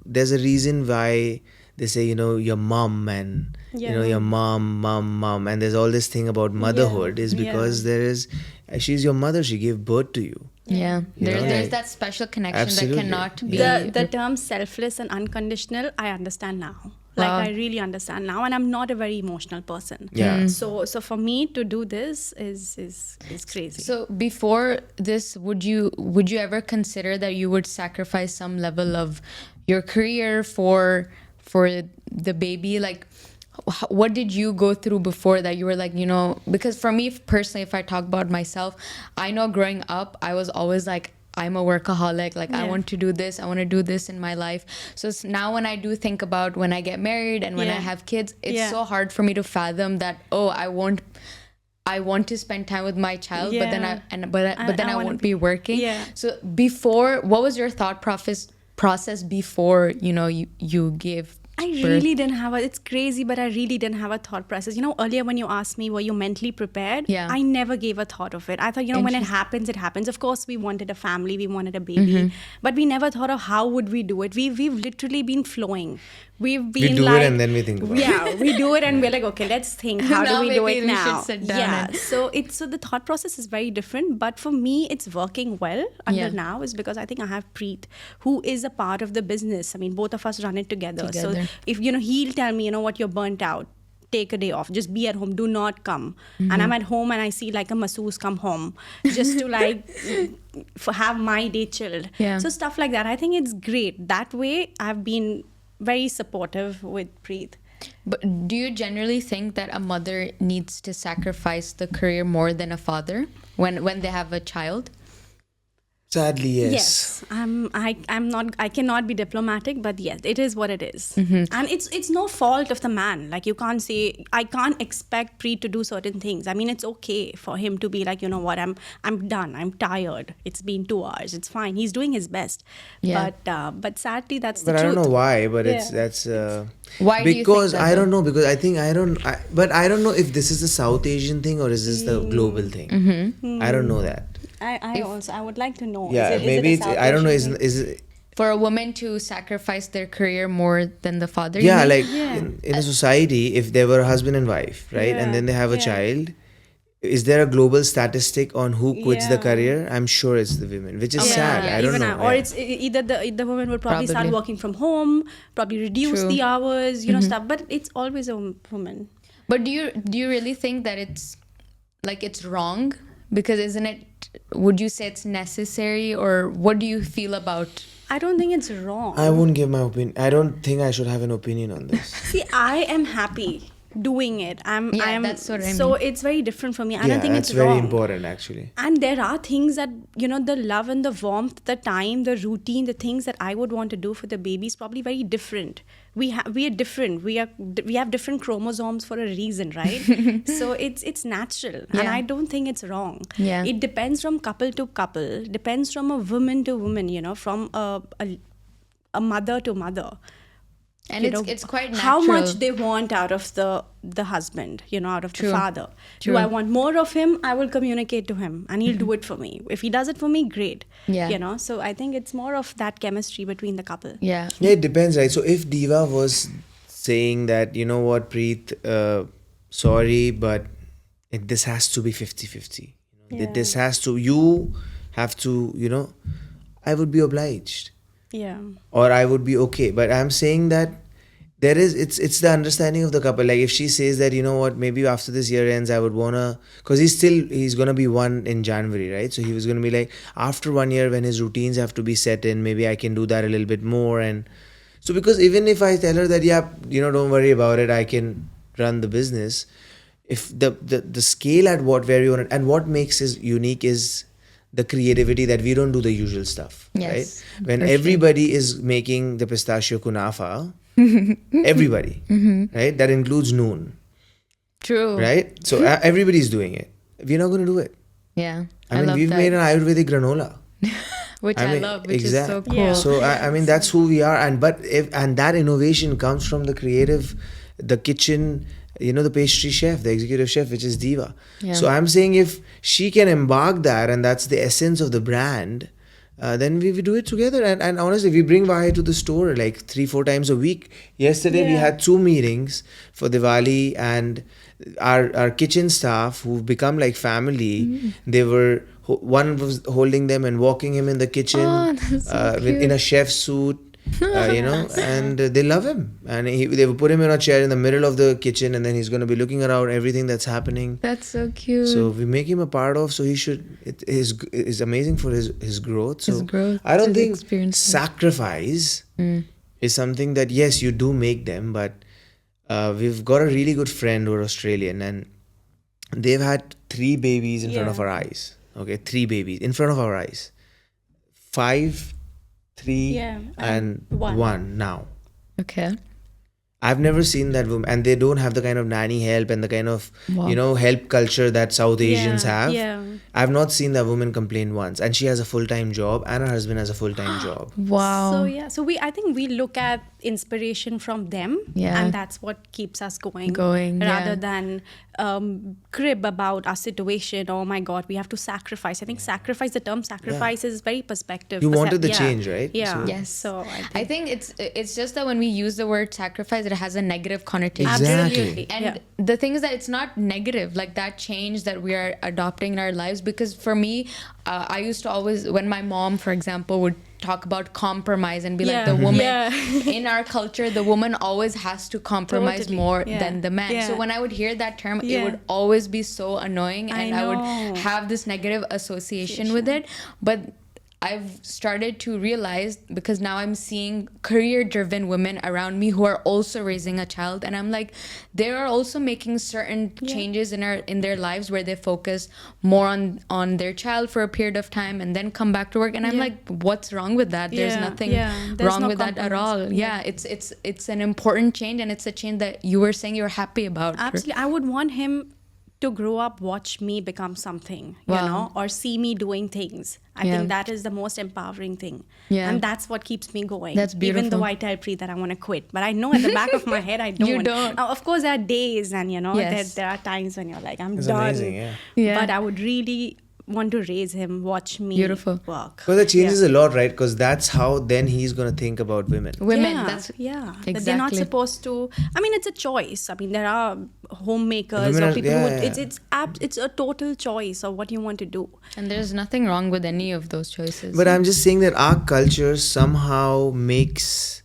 there's a reason why they say, your mom and, your mom. And there's all this thing about motherhood is because she's your mother. She gave birth to you. Yeah, there's that special connection Absolutely. that cannot be. The term selfless and unconditional, I understand now. Like, Wow. I really understand now, and I'm not a very emotional person. Yeah. So for me to do this is crazy. So before this, would you ever consider that you would sacrifice some level of your career for the baby? Like, what did you go through before that you were like, because for me personally, if I talk about myself, I know growing up, I was always like, I'm a workaholic. Like, I Yeah. want to do this. I want to do this in my life. So now when I do think about when I get married and when I Yeah. have kids, it's Yeah. so hard for me to fathom that, I want to spend time with my child, but then Yeah. but then I wanna won't be working. Yeah. So before, what was your thought process before you gave I birth? really didn't have it's crazy, but I really didn't have a thought process. Earlier when you asked me, were you mentally prepared? Yeah. I never gave a thought of it. I thought, when it happens, it happens. Of course, we wanted a family, we wanted a baby, but we never thought of how would we do it. We've literally been flowing. We've been do it like, and then we think about it. yeah, we do it and we're like, okay, let's think. How do Now we do maybe it we should now? sit down Yeah. and- So the thought process is very different, but for me, it's working well until now is because I think I have Preet, who is a part of the business. I mean, both of us run it together. So if he'll tell me, what, you're burnt out, take a day off, just be at home, do not come. And I'm at home and I see like a masseuse come home just to like have my day chilled. Yeah. So stuff like that, I think it's great. That way I've been very supportive with Preet. But do you generally think that a mother needs to sacrifice the career more than a father when they have a child? Sadly, yes. Yes, I cannot be diplomatic, but yes, it is what it is. Mm-hmm. And it's no fault of the man. Like, you can't say, I can't expect Preet to do certain things. I mean, it's okay for him to be like, you know what, I'm done, I'm tired, it's been 2 hours, it's fine, he's doing his best. Yeah. But sadly, that's the But I truth. don't know why, but Yeah. that's Why do you think because that, I don't though? know, because I think but I don't know if this is a South Asian thing or is this the global thing. Mm-hmm. I don't know that. I would like to know. Yeah, is maybe it a it's, South I don't know. Asian thing? Is it? For a woman to sacrifice their career more than the father? you Yeah, mean? like Yeah. in a society, if there were a husband and wife, right, and then they have a Yeah. child, is there a global statistic on who quits the Yeah. career? I'm sure it's the women, which is sad. I don't even know. or Yeah. it's either the woman would probably start Probably. working from home, probably reduce True. the hours, stuff. But it's always a woman. But do you really think that it's wrong? Because isn't it? Would you say it's necessary, or what do you feel about? I don't think it's wrong. I won't give my opinion. I don't think I should have an opinion on this. See, I am happy doing it. I'm. That's what I So mean. it's very different for me. I Yeah, don't think that's it's very wrong. important, actually. And there are things that, the love and the warmth, the time, the routine, the things that I would want to do for the baby is probably very different. We are different. We have different chromosomes for a reason, right? So it's natural. And Yeah. I don't think it's wrong. Yeah. It depends from couple to couple, depends from a woman to woman, from a mother to mother. And it's quite natural. How much they want out of the husband, out of True. the father. True. Do I want more of him? I will communicate to him and he'll do it for me. If he does it for me, great. Yeah. So I think it's more of that chemistry between the couple. Yeah. Yeah, it depends, right? So if Diva was saying that, you know what, Preet, sorry, but this has to be 50-50. This has to, you have to, I would be obliged. Yeah. Or I would be okay. But I'm saying that it's the understanding of the couple. Like if she says that, you know what, maybe after this year ends, I would wanna, because he's gonna be 1 in January, right? So he was gonna be like, after 1 year when his routines have to be set in, maybe I can do that a little bit more. And so because even if I tell her that, yeah, don't worry about it, I can run the business. If the scale at where we want it, and what makes it unique is the creativity that we don't do the usual stuff, Yes, right? When for sure. everybody is making the pistachio kunafa, everybody, right? That includes Noon, True. right? So everybody's doing it. We're not going to do it. Yeah. I mean, love we've that. made an Ayurvedic granola. Which I love, which is so cool. Yeah. So I mean, that's who we are, and that innovation comes from the creative, the kitchen, the pastry chef, the executive chef, which is Diva. Yeah. So I'm saying if she can embark that, and that's the essence of the brand, then we do it together. And honestly, we bring Vahe to the store like 3-4 times a week. Yesterday we had 2 meetings for Diwali, and our kitchen staff who've become like family. They were one was holding them and walking him in the kitchen Oh, that's so in a chef's suit. and they love him. And they will put him in a chair in the middle of the kitchen, and then he's going to be looking around everything that's happening. That's so cute. So we make him a part of. So he should. It is amazing for his growth. So His growth, I don't his think experiences. sacrifice is something that, yes, you do make them, but we've got a really good friend who are Australian, and they've had 3 babies in front of our eyes. Okay, 3 babies in front of our eyes. 5, 3, and one. 1 now. Okay. I've never seen that woman, and they don't have the kind of nanny help and the kind of help culture that South Asians have. Yeah. I've not seen that woman complain once, and she has a full-time job, and her husband has a full-time job. Wow. So I think we look at inspiration from them, Yeah. and that's what keeps us going. Yeah. Rather than crib about our situation. Oh my God, we have to sacrifice. I think the term sacrifice is very perspective. You wanted the change, right? Yeah. So- Yes. So I think it's just that when we use the word sacrifice, it has a negative connotation. Exactly. Absolutely. And the thing is that it's not negative, like that change that we are adopting in our lives. Because for me, I used to always, when my mom, for example, would talk about compromise and be like, the woman in our culture, the woman always has to compromise Totally. more Yeah. than the man. Yeah. So when I would hear that term, it Yeah. would always be so annoying, and I would know. have this negative association with it. But I've started to realize, because now I'm seeing career-driven women around me who are also raising a child, and I'm like, they are also making certain changes in their lives where they focus more on their child for a period of time and then come back to work. And I'm like, what's wrong with that? There's nothing There's wrong no with that at all. compromise. Yeah, it's an important change, and it's a change that you were saying you're happy about. Absolutely. I would want him to grow up, watch me become something, Wow. or see me doing things. I think that is the most empowering thing. Yeah. And that's what keeps me going. That's Even beautiful. though I tell Preet that I want to quit. But I know at the back of my head, I don't. You don't. Now, of course, there are days and, Yes. there are times when you're like, I'm It's done. amazing, yeah. Yeah. But I would really want to raise him, watch me Beautiful. work. Because it changes a lot, right? Because that's how then he's going to think about women. Women, Yeah, that's That they're not exactly. supposed to. I mean, it's a choice. I mean, there are homemakers Women or are- people yeah, who yeah. it's a total choice of what you want to do. And there's nothing wrong with any of those choices. But I'm just saying that our culture somehow makes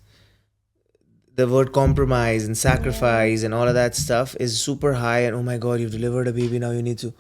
the word compromise and sacrifice and all of that stuff is super high. And oh my God, you've delivered a baby, now you need to.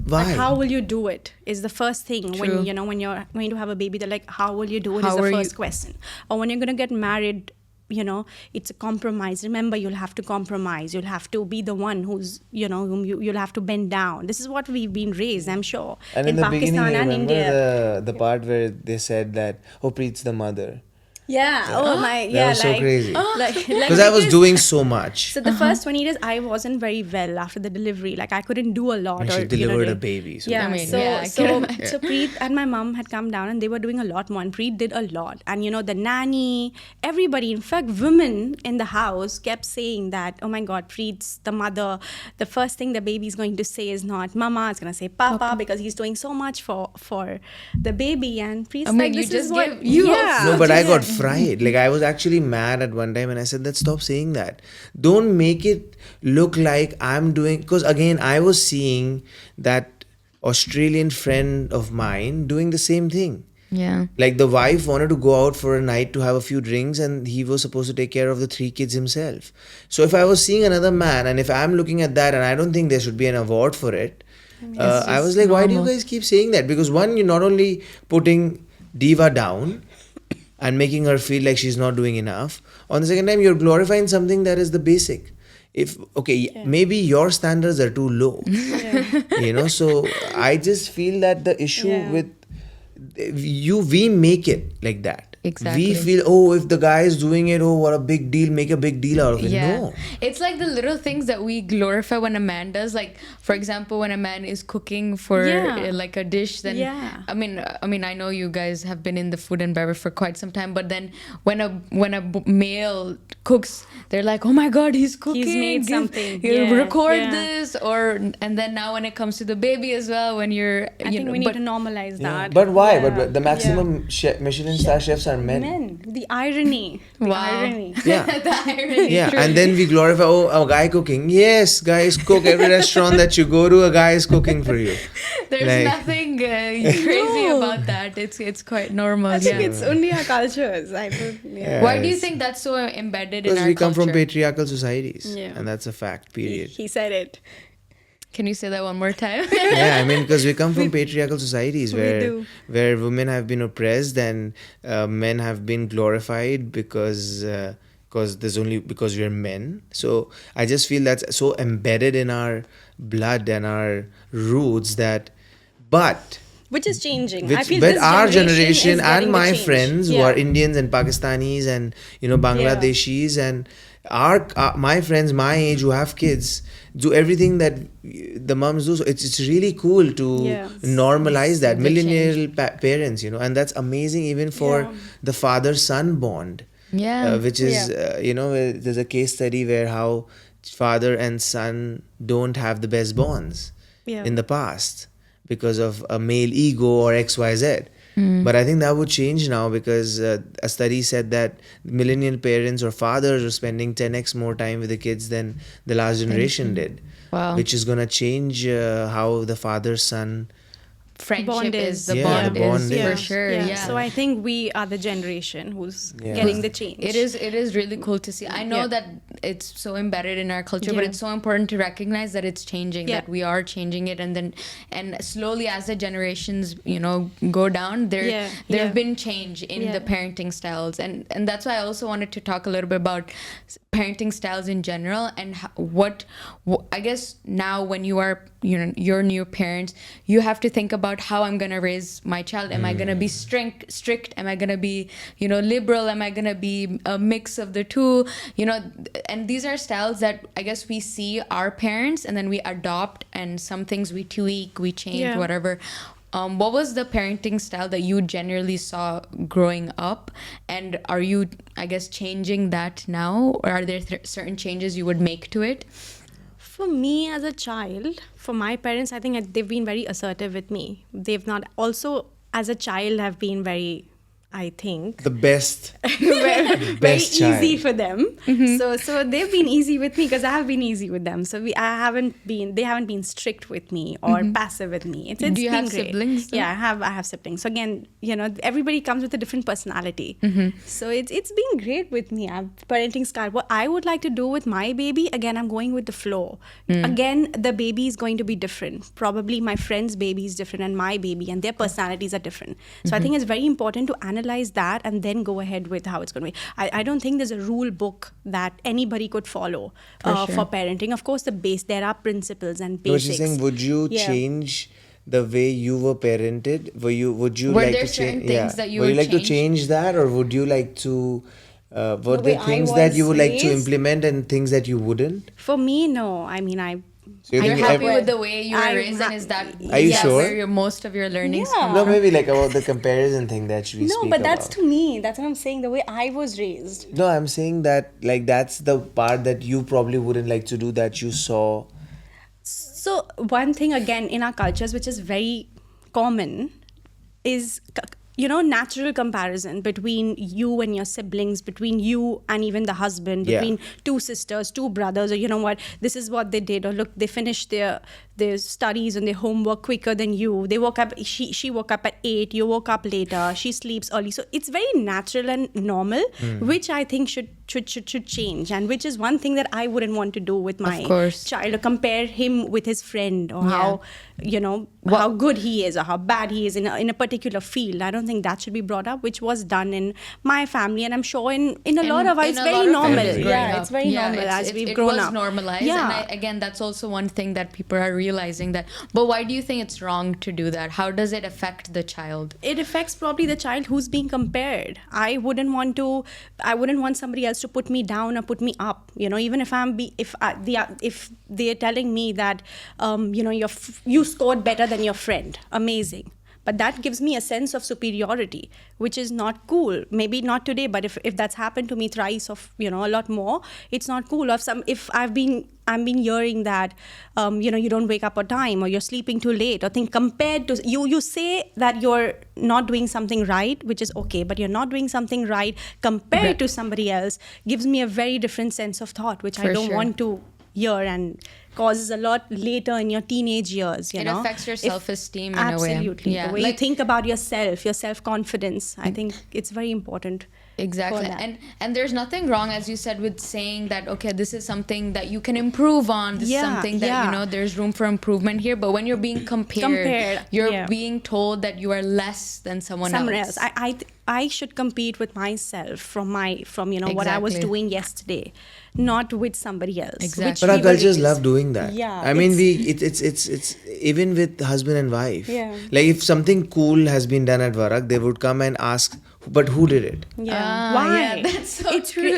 Why? Like, how will you do it is the first thing. True. When you're going to have a baby, they're like, how will you do it How is the are first you- question. Or when you're going to get married, it's a compromise. Remember, you'll have to compromise. You'll have to be the one who's, whom you'll have to bend down. This is what we've been raised, I'm sure, And in the beginning, Pakistan you and remember India. the part where they said that, oh, Preet's the mother. Yeah. Oh my. That Yeah. was so crazy. Like, Because I was doing so much. So the first 20 days, I wasn't very well after the delivery. Like I couldn't do a lot. And or, she delivered a like- baby. So Yeah. I mean, so yeah, I so can imagine. so Preet and my mom had come down and they were doing a lot more. And Preet did a lot. And the nanny, everybody, in fact, women in the house kept saying that, oh my God, Preet's the mother. The first thing the baby's going to say is not Mama. It's going to say Papa because he's doing so much for the baby. And Preet's I mean, like, you this just is what give- you yeah. No, but I got fried. Like, I was actually mad at one time and I said, let's stop saying that. Don't make it look like I'm doing. Because again, I was seeing that Australian friend of mine doing the same thing. Yeah. Like, the wife wanted to go out for a night to have a few drinks and he was supposed to take care of the 3 kids himself. So if I was seeing another man and if I'm looking at that and I don't think there should be an award for it, I was like, why do you guys keep saying that? Because one, you're not only putting Diva down and making her feel like she's not doing enough. On the second time, you're glorifying something that is the basic. Maybe your standards are too low. So I just feel that the issue with we make it like that. Exactly. We feel, if the guy is doing it, what a big deal, make a big deal out of it. Yeah. No. It's like the little things that we glorify when a man does. Like, for example, when a man is cooking for like a dish, then I mean, I know you guys have been in the food and beverage for quite some time, but then when a male cooks, they're like, oh my God, he's cooking. He's made something. Record Yeah. this, and then now when it comes to the baby as well, when you're, I think we need to normalize that. But why? Yeah. But the maximum Michelin star chefs are are men. The irony. The Wow. irony. Yeah. The irony. Yeah, truly. and then we glorify, oh, a guy cooking. Yes, guys cook. Every restaurant that you go to, a guy is cooking for you. There's Like- nothing crazy No. about that. It's quite normal. I think yeah. it's only our cultures. I don't. Yeah. Why do you Yes. think that's so embedded in Because our we come from culture? patriarchal societies, Yeah. and that's a fact. Period. He said it. Can you say that one more time? Yeah, I mean, because we come from patriarchal societies we where do. women have been oppressed and men have been glorified because because we're men. So I just feel that's so embedded in our blood and our roots that, but. Which is changing. I Which, feel but this our generation generation is getting and the my change. friends who Yeah. are Indians and Pakistanis and Bangladeshis and my friends my age who have kids do everything that the moms do. So it's really cool to Yeah. normalize that The millennial parents, and that's amazing even for Yeah. the father-son bond. Yeah. Which is Yeah. there's a case study where how father and son don't have the best bonds Yeah. in the past because of a male ego or XYZ. But I think that would change now because a study said that millennial parents or fathers are spending 10x more time with the kids than the last generation did. Wow. Which is going to change how the father-son. Friendship Bond is the Yeah, bond, the bond is for is. sure. Yeah. So I think we are the generation who's Yeah. getting the change. It is really cool to see. I know Yeah. that it's so embedded in our culture, but Yeah. it's so important to recognize that it's changing, Yeah. that we are changing it, and slowly as the generations go down, there Yeah. have Yeah. been change in Yeah. the parenting styles, and that's why I also wanted to talk a little bit about parenting styles in general and what I guess now when you are your new parents, you have to think about how I'm gonna raise my child. Am I gonna be strict? Am I gonna be liberal? Am I gonna be a mix of the two? And these are styles that I guess we see our parents and then we adopt, and some things we tweak, we change, Yeah. whatever. What was the parenting style that you generally saw growing up, and are you, I guess, changing that now, or are there certain changes you would make to it? For me as a child, for my parents, I think they've been very assertive with me. They've not also as a child have been very, I think, The best. very Best child. easy for them. So they've been easy with me because I have been easy with them. So they haven't been strict with me or passive with me. It's Do you been have great. siblings, though? Yeah, I have siblings. So again, everybody comes with a different personality. So it's been great with me. Parenting style. What I would like to do with my baby, again, I'm going with the flow. Again, the baby is going to be different. Probably my friend's baby is different and my baby, and their personalities are different. So I think it's very important to analyze that and then go ahead with how it's going to be. I don't think there's a rule book that anybody could follow for parenting. Of course, there are principles and What basics. you're saying, would you Yeah. change the way you were parented? Would you Were like there to certain change? things that you would would like to change? change that, or would you like to? Were The there way I things that you was would like to raised? implement and things that you wouldn't? For me, no. I mean, So you You're think happy ev- with the way you were I'm raised, and ha- is that Are you is that sure? where most of your learnings Yeah. come No, from? maybe like about the comparison thing that we no, speak but that's about. to me. That's what I'm saying. The way I was raised. No, I'm saying that like that's the part that you probably wouldn't like to do that you saw. So one thing again in our cultures, which is very common, is natural comparison between you and your siblings, between you and even the husband, Yeah. between two sisters, two brothers, or what, this is what they did, or look, they finished their studies and their homework quicker than you. They woke up, she woke up at 8, you woke up later, she sleeps early. So it's very natural and normal, which I think should change, and which is one thing that I wouldn't want to do with my course. child, or compare him with his friend, or Yeah. how how good he is or how bad he is in a particular field. I don't think that should be brought up, which was done in my family, and I'm sure in a lot of us, it's a very lot of normal. families growing Yeah, up. it's very normal as we've it grown was up. normalized, Yeah. and again, that's also one thing that people are realizing that. But why do you think it's wrong to do that? How does it affect the child? It affects probably the child who's being compared. I wouldn't want somebody else to put me down or put me up. Even if they're telling me that you scored better than your friend, amazing. but that gives me a sense of superiority, which is not cool. Maybe not today, but if that's happened to me thrice or a lot more, it's not cool. If I'm been hearing that you don't wake up on time, or you're sleeping too late, or think compared to you say that you're not doing something right, which is okay, but you're not doing something right compared to somebody else, gives me a very different sense of thought, which I don't want to hear, and causes a lot later in your teenage years. It affects your self-esteem in a way. Absolutely. The way you think about yourself, your self-confidence, I think it's very important. Exactly. And there's nothing wrong, as you said, with saying that, okay, this is something that you can improve on. This is something that, there's room for improvement here. But when you're being compared you're being told that you are less than someone else. I should compete with myself from what I was doing yesterday, not with somebody else. Exactly. But our cultures love doing that. Yeah, I mean, it's even with husband and wife. Yeah. Like if something cool has been done at Varak, they would come and ask, but who did it? Yeah. Why? Yeah, that's so true.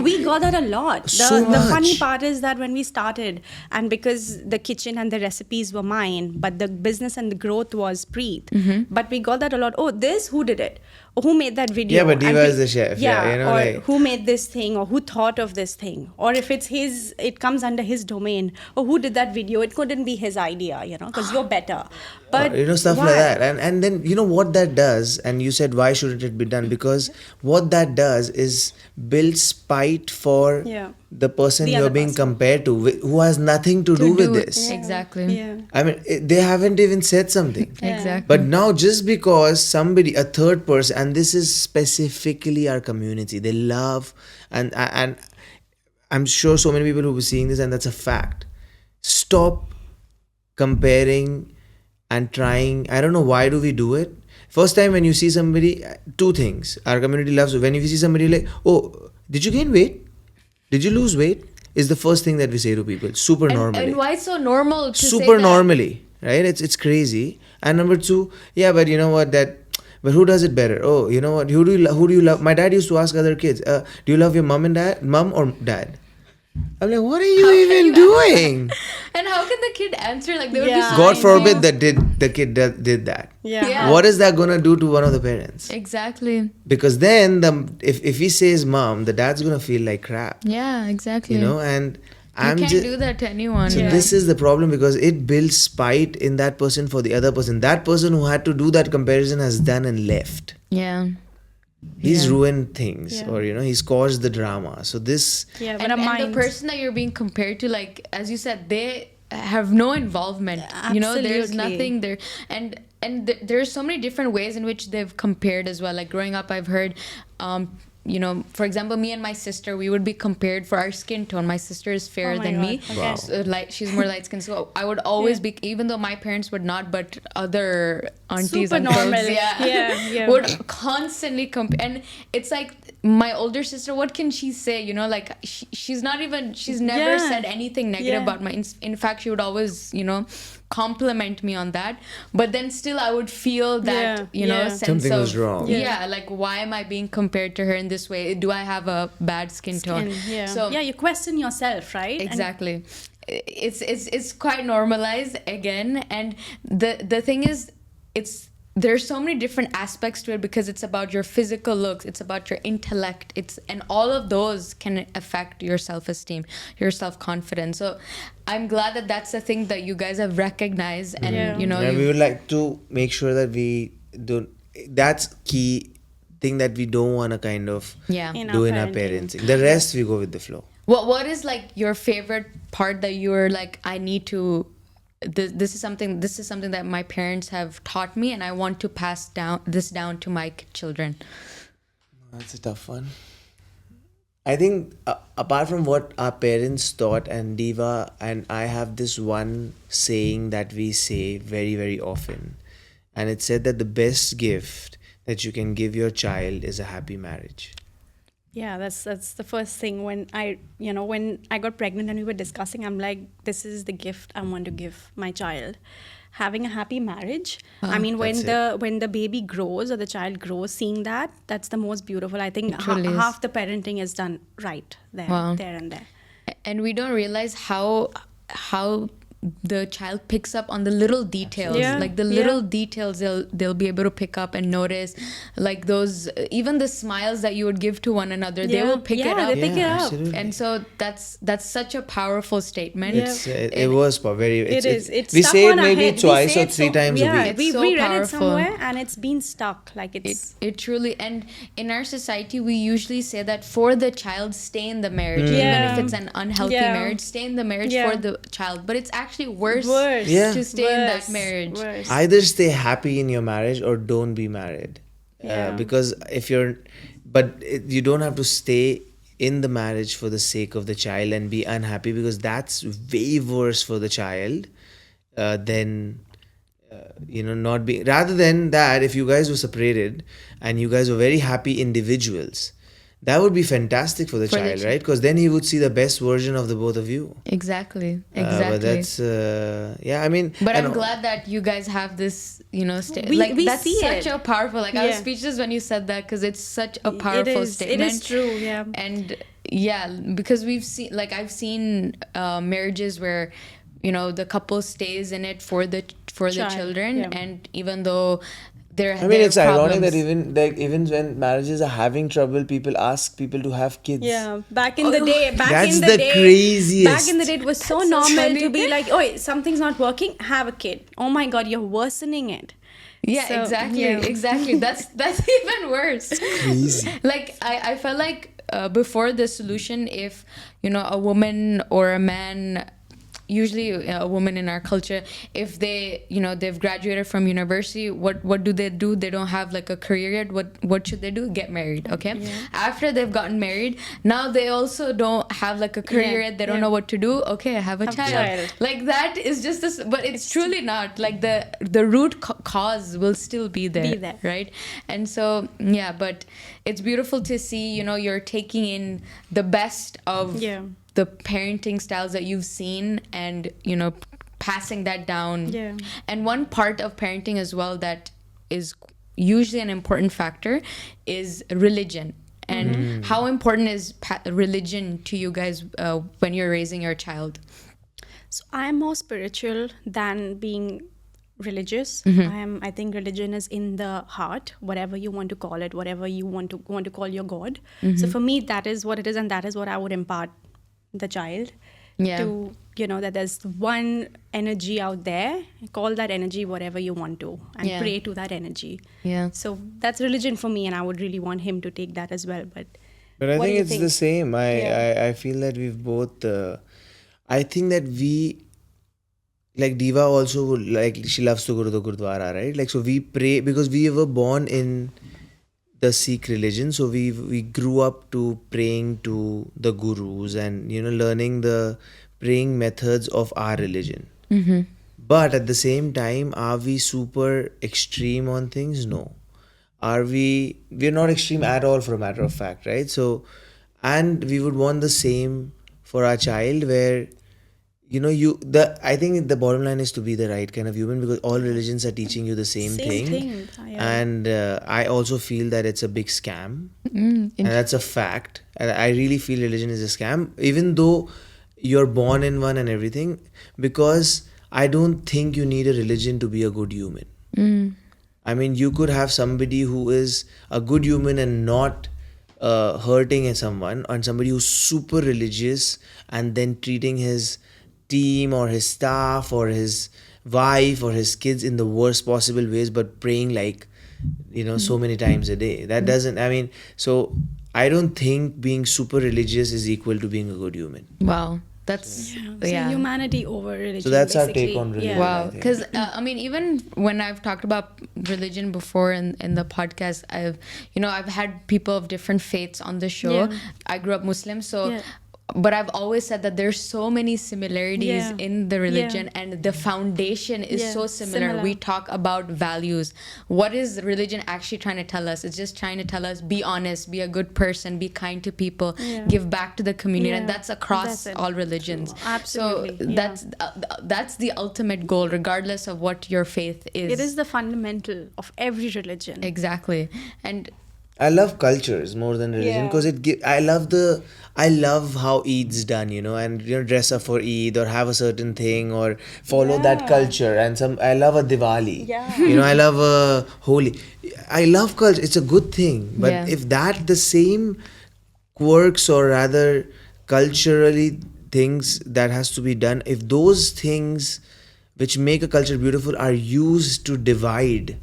We got that a lot. The funny part is that when we started, and because the kitchen and the recipes were mine, but the business and the growth was Preet, but we got that a lot. Oh, who did it? Or who made that video? Yeah, but Diva is the chef. Or who made this thing, or who thought of this thing, or if it's his, it comes under his domain. Or who did that video? It couldn't be his idea, because you're better. But stuff like that. And then what that does, and you said why shouldn't it be done? Because what that does is build spite for the person you're being compared to, who has nothing to do with this. Exactly. Yeah. I mean, they haven't even said something. Exactly. But now, just because somebody, a third person, and this is specifically our community, they love, and I'm sure so many people who were seeing this, and that's a fact. Stop comparing and trying. I don't know, why do we do it? First time when you see somebody, two things our community loves. When you see somebody like, oh, did you gain weight? Did you lose weight? Is the first thing that we say to people. Super normally. And why it's so normal to say super that? Normally, right? It's crazy. And number two, but you know what, but who does it better? Oh, you know what, who do you love? My dad used to ask other kids, do you love your mom or dad? I'm like, what are you even doing? And how can the kid answer? Like, they would be so God forbid that the kid did that. Yeah. What is that gonna do to one of the parents? Exactly. Because then if he says mom, the dad's gonna feel like crap. Yeah, exactly. And you can't do that to anyone. So this is the problem, because it builds spite in that person for the other person. That person who had to do that comparison has done and left. Yeah. He's ruined things, or he's caused the drama. So this, but and the person that you're being compared to, like as you said, they have no involvement. There's nothing there, and there's so many different ways in which they've compared as well. Like growing up, I've heard for example, me and my sister, we would be compared for our skin tone. My sister is fairer than me. Okay. Wow. So, she's more light skinned. So I would always be, even though my parents would not, but other aunties Super and normal. folks, would constantly compare. And it's like, my older sister, what can she say? She's never said anything negative about my. In fact, she would always, compliment me on that. But then still, I would feel that sense something of was wrong. like, why am I being compared to her in this way? Do I have a bad skin tone? So you question yourself, right? Exactly. It's quite normalized again, and the thing is, there's so many different aspects to it, because it's about your physical looks, it's about your intellect, and all of those can affect your self-esteem, your self-confidence. So I'm glad that that's the thing that you guys have recognized, and and we would like to make sure that we don't. That's key thing that we don't want to kind of do in our parenting. The rest we go with the flow. What is like your favorite part that you're like, I need to? This is something that my parents have taught me, and I want to pass down to my children. That's a tough one. I think apart from what our parents taught, and Diva and I have this one saying that we say very, very often, and it said that the best gift that you can give your child is a happy marriage. Yeah, that's the first thing. When I got pregnant and we were discussing, I'm like, this is the gift I want to give my child. Having a happy marriage. I mean, when the baby grows or the child grows, seeing that's the most beautiful. I think half the parenting is done right there and there. And we don't realize how the child picks up on the little details, Yeah. like the little details they'll be able to pick up and notice, like those, even the smiles that you would give to one another, they will pick it up. They pick it up. Absolutely. And so that's such a powerful statement. It was very. It's we stuck say it on our maybe head. We twice say or it three times a week. It's we so read it powerful. somewhere and it's been stuck. Like It truly, and in our society, we usually say that for the child, stay in the marriage, Mm. even if it's an unhealthy Yeah. marriage, stay in the marriage Yeah. for the child. But it's actually worse, Yeah. to stay in that marriage. Worse. Either stay happy in your marriage or don't be married. Yeah. Because if you're, you don't have to stay in the marriage for the sake of the child and be unhappy, because that's way worse for the child than not being. Rather than that, if you guys were separated and you guys were very happy individuals, that would be fantastic for the For the child, chi- right? Because then he would see the best version of the both of you. Exactly. But that's I mean. But and I'm glad that you guys have this, We that's see such it. a powerful, I was Yeah. speechless when you said that, because it's such a powerful statement. It is true, yeah. And because I've seen marriages where, the couple stays in it for the Child, children, yeah. and even though I mean, it's ironic that even when marriages are having trouble, people ask people to have kids. Yeah, back in the day, That's the craziest. Back in the day, it was so normal to be like, "Oh, something's not working. Have a kid." Oh my God, you're worsening it. Yeah, So, exactly. yeah. Exactly. That's even worse. Crazy. Like I felt like before the solution, if a woman or a man, usually a woman in our culture, if they they've graduated from university, what do? They don't have like a career yet. What should they do? Get married. Okay. After they've gotten married, now they also don't have like a career yet. They don't know what to do. Okay, have a child. Like that is just this, but it's truly not. Like the root cause will still be there, right? And so but it's beautiful to see you're taking in the best of the parenting styles that you've seen, and passing that down. And one part of parenting as well that is usually an important factor is religion. And how important is religion to you guys when you're raising your child? So I'm more spiritual than being religious. I think religion is in the heart, whatever you want to call it, whatever you want to call your God. So for me, that is what it is, and that is what I would impart the child to that there's one energy out there. Call that energy whatever you want to, and pray to that energy. So that's religion for me, and I would really want him to take that as well. But I what do think you it's think? the same. I feel that we've both. I think that we, like Diva also would, like, she loves to go to the Gurdwara, right? Like, so we pray because we were born in the Sikh religion, so we grew up to praying to the gurus and learning the praying methods of our religion. But at the same time, are we super extreme on things? No. We're not extreme at all, for a matter of fact, right? So, and we would want the same for our child, where I think the bottom line is to be the right kind of human, because all religions are teaching you the same thing. And I also feel that it's a big scam, and that's a fact. And I really feel religion is a scam, even though you're born in one and everything, because I don't think you need a religion to be a good human. I mean, you could have somebody who is a good human and not hurting someone, and somebody who's super religious and then treating his team or his staff or his wife or his kids in the worst possible ways, but praying like so many times a day. That doesn't, I mean, so I don't think being super religious is equal to being a good human. Wow. That's So humanity over religion. So that's our basically. take on religion. Wow, because I mean, even when I've talked about religion before in the podcast, I've had people of different faiths on the show. I grew up Muslim, so but I've always said that there's so many similarities in the religion, and the foundation is so similar. We talk about values. What is religion actually trying to tell us? It's just trying to tell us, be honest, be a good person, be kind to people, give back to the community, and that's across all religions. Absolutely. So that's the ultimate goal, regardless of what your faith is. It is the fundamental of every religion. Exactly. And I love cultures more than religion Yeah. because I love how Eid's done, and dress up for Eid or have a certain thing or follow that Yeah. culture. And I love a Diwali. Yeah. I love a Holi. I love culture. It's a good thing. But Yeah. if the same quirks or rather culturally things that has to be done, if those things which make a culture beautiful are used to divide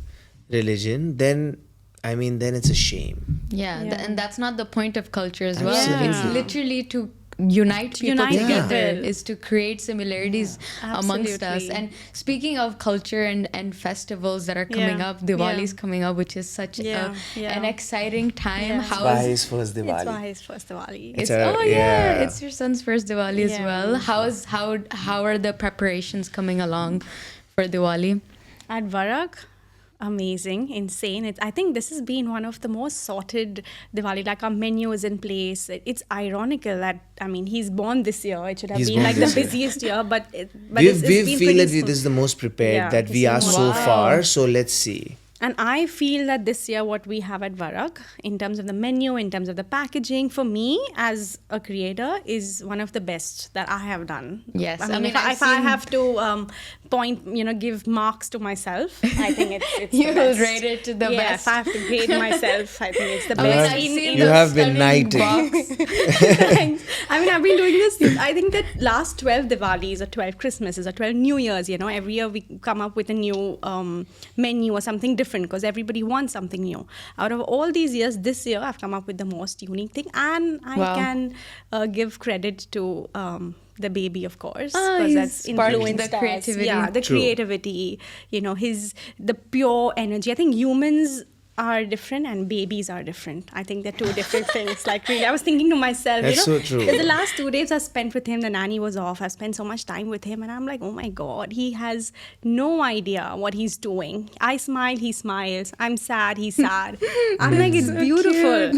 religion, then then it's a shame. Yeah, Yeah. and that's not the point of culture as well. Absolutely. It's literally to unite people unite together, people. is to create similarities amongst us. Absolutely. And speaking of culture and festivals that are coming Yeah. up, Diwali is Yeah. coming up, which is such Yeah. Yeah. an exciting time. Yeah. How By is his first It's Diwali. why his first Diwali. it's a- oh yeah, yeah. it's your son's first Diwali as Yeah. well. How are the preparations coming along for Diwali? At Varak, amazing, insane. I think this has been one of the most sorted Diwali. Like our menu is in place. It's ironical that he's born this year. It should have He's been born like the this year. busiest year, but We it's been feel pretty that smooth. this is the most prepared Yeah, that this we is are most so prepared. far. So let's see. And I feel that this year, what we have at Varak, in terms of the menu, in terms of the packaging, for me as a creator, is one of the best that I have done. Yes, if I seen- have to point, give marks to myself, I think it's You the will best. rate it to the yeah, best. if I have to grade myself, I think it's the I mean, best. I've seen you the have been stunning knighted. box. Thanks. I've been doing this. I think that last 12 Diwalis or 12 Christmases or 12 New Years, every year we come up with a new menu or something different because everybody wants something new. Out of all these years, this year I've come up with the most unique thing, and I Wow. can give credit to the baby, of course, Ah, because he's that's sparked influenced the us. creativity. Yeah, the True. creativity. The pure energy. I think humans are different and babies are different. I think they're two different things. Like really, I was thinking to myself, That's so true. because the last 2 days I spent with him, the nanny was off. I spent so much time with him, and I'm like, oh my god, he has no idea what he's doing. I smile, he smiles. I'm sad, he's sad. I'm like, it's beautiful.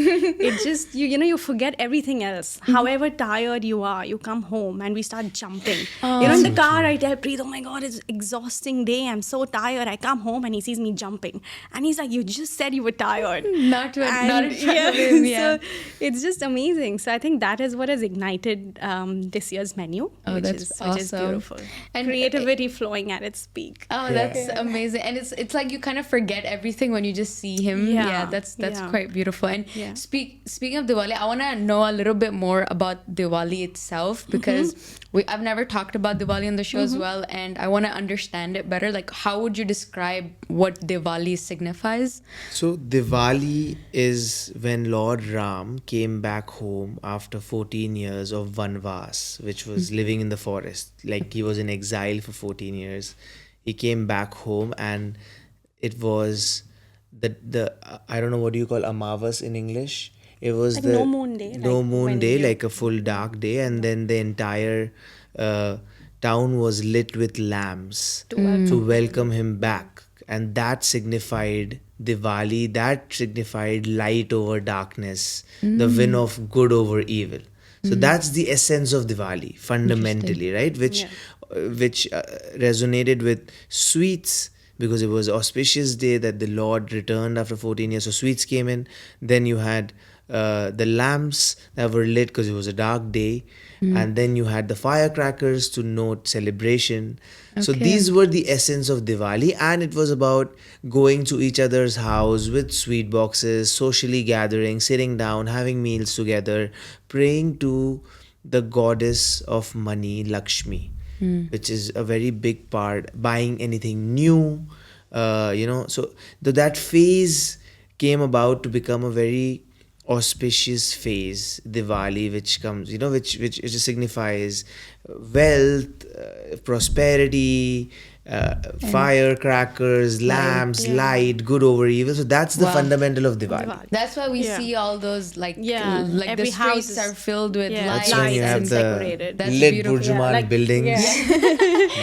It just you forget everything else. However tired you are, you come home and we start jumping. In the car, I tell Preet, oh my god, it's exhausting day. I'm so tired. I come home and he sees me jumping, and he's like, you just said you were tired. Not in front of him, yeah. So it's just amazing. So I think that is what has ignited this year's menu, Oh, which that's is awesome. beautiful. And Creativity flowing at its peak. Oh, that's amazing. And it's like you kind of forget everything when you just see him. Yeah. That's Yeah. quite beautiful. And Yeah. speaking of Diwali, I want to know a little bit more about Diwali itself because I've never talked about Diwali on the show as well, and I want to understand it better. Like, how would you describe what Diwali signifies? So Diwali is when Lord Ram came back home after 14 years of Vanvas, which was living in the forest. Like he was in exile for 14 years. He came back home, and it was the I don't know, what do you call Amavas in English? It was Like the no moon day, no like moon when day, you- like a full dark day, and then the entire town was lit with lamps to welcome him back, and that signified Diwali. That signified light over darkness, the win of good over evil. So that's the essence of Diwali fundamentally, right? Which resonated with sweets, because it was auspicious day that the Lord returned after 14 years. So sweets came in. Then you had the lamps that were lit because it was a dark day. And then you had the firecrackers to note celebration. So Okay. these were the essence of Diwali, and it was about going to each other's house with sweet boxes, socially gathering, sitting down, having meals together, praying to the goddess of money, Lakshmi, which is a very big part, buying anything new, so that phase came about to become a very auspicious phase, Diwali, which comes, which just signifies wealth, prosperity, firecrackers, lamps, yeah. light, good over evil. So that's the Wow. fundamental of Diwali. Diwali. That's why we Yeah. see all those like Yeah, like every the house streets is- are filled with Yeah, lights. That's when you lights have and the decorated. That's lit beautiful. Burjuman like- buildings. yeah.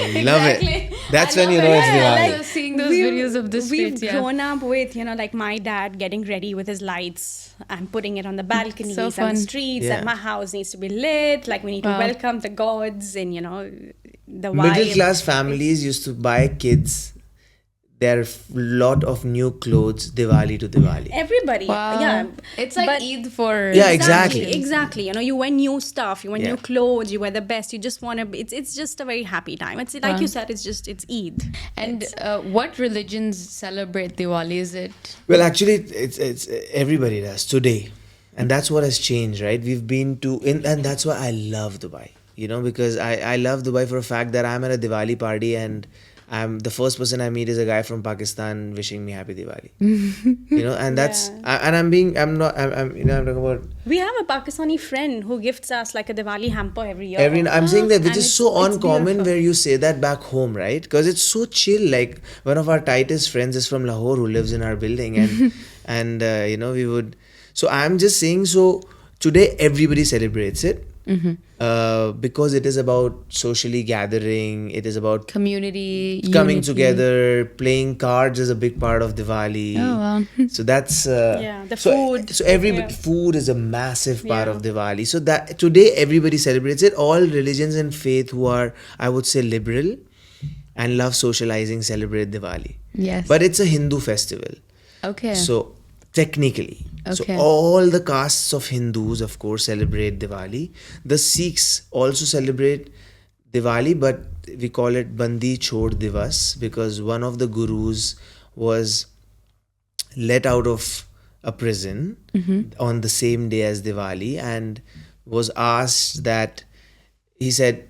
I love Exactly. it. That's I when you love know it. it's Yeah, Diwali. like seeing those videos of the streets. We've Yeah. grown up with, like my dad getting ready with his lights and putting it on the balconies So and fun. the streets, Yeah. and my house needs to be lit. Like we need to Wow. welcome the gods and, the vibe. Middle class families used to buy kids there are lot of new clothes Diwali to Diwali. Everybody, yeah. It's like But- Eid for Yeah, exactly. Exactly. You know, you wear new stuff, you wear Yeah. new clothes, you wear the best. You just want to. It's just a very happy time. It's like you said. It's Eid. And what religions celebrate Diwali? Is it Well, actually, it's everybody does today, and that's what has changed, right? We've been to, and that's why I love Dubai. You know, because I love Dubai for a fact that I'm at a Diwali party and I'm the first person I meet is a guy from Pakistan wishing me happy Diwali. You know, and that's and I'm talking about We have a Pakistani friend who gifts us like a Diwali hamper every year. I'm saying that, which And is so it's uncommon beautiful. where you say that back home, right? Because it's so chill. Like one of our tightest friends is from Lahore who lives in our building, and you know, we would. So I'm just saying. So today everybody celebrates it because it is about socially gathering. It is about community coming unity? together. Playing cards is a big part of Diwali. Oh, wow. So that's Yeah, the food. So everybody, food is a massive part of Diwali. So that today everybody celebrates it. All religions and faith who are, I would say, liberal and love socializing celebrate Diwali. Yes. But it's a Hindu festival. Okay. So technically, so Okay. all the castes of Hindus, of course, celebrate Diwali. The Sikhs also celebrate Diwali, but we call it Bandi Chhod Divas because one of the gurus was let out of a prison on the same day as Diwali and was asked that he said,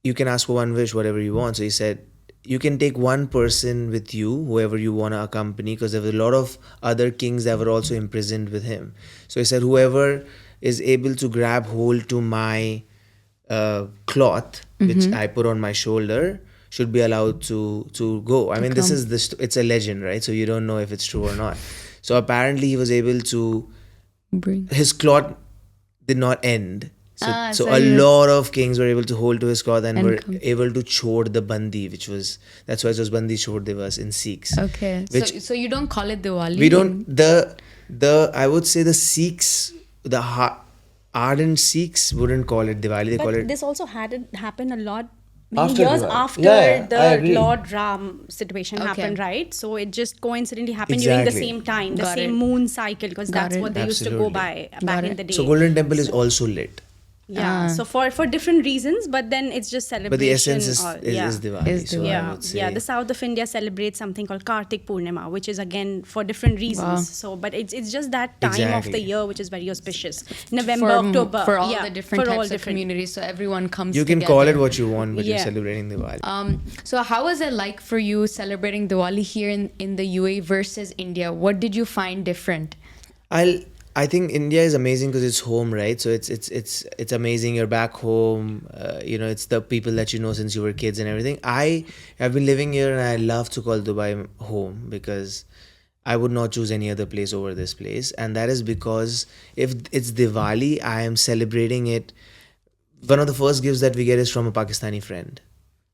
you can ask for one wish, whatever you want. So he said, you can take one person with you, whoever you want to accompany, because there were a lot of other kings that were also imprisoned with him. So he said, whoever is able to grab hold to my cloth, which I put on my shoulder, should be allowed to go. I mean, this is it's a legend, right? So you don't know if it's true or not. So apparently he was able to, his cloth did not end. So a lot of kings were able to hold to his cloth and were able to chhod the bandi, that's why it was Bandi Chhod Divas in Sikhs. Okay. So you don't call it Diwali? We don't, the I would say the Sikhs, the ardent Sikhs wouldn't call it Diwali, they call But it this also had happened a lot many After years Diwali. after Yeah, I agree. the Lord Ram situation happened, right? So it just coincidentally happened during the Exactly. same time, the Got same it. moon cycle, because that's it. what they used to go Absolutely. by back in the day. so Golden Temple is also lit. Yeah, so for different reasons, but then it's just celebration. But the essence is Diwali. Is So I Yeah, would say, yeah. The south of India celebrates something called Kartik Purnima, which is again for different reasons. So, but it's just that time of the Exactly. year which is very auspicious. November, October, for all yeah, the different for all types of different- communities, so everyone comes you can together. call it what you want, but you're Yeah. celebrating Diwali. So how was it like for you celebrating Diwali here in the UAE versus India? What did you find different? I think India is amazing because it's home, right? So it's amazing. You're back home. You know, it's the people that you know since you were kids and everything. I have been living here and I love to call Dubai home because I would not choose any other place over this place. And that is because if it's Diwali, I am celebrating it. One of the first gifts that we get is from a Pakistani friend.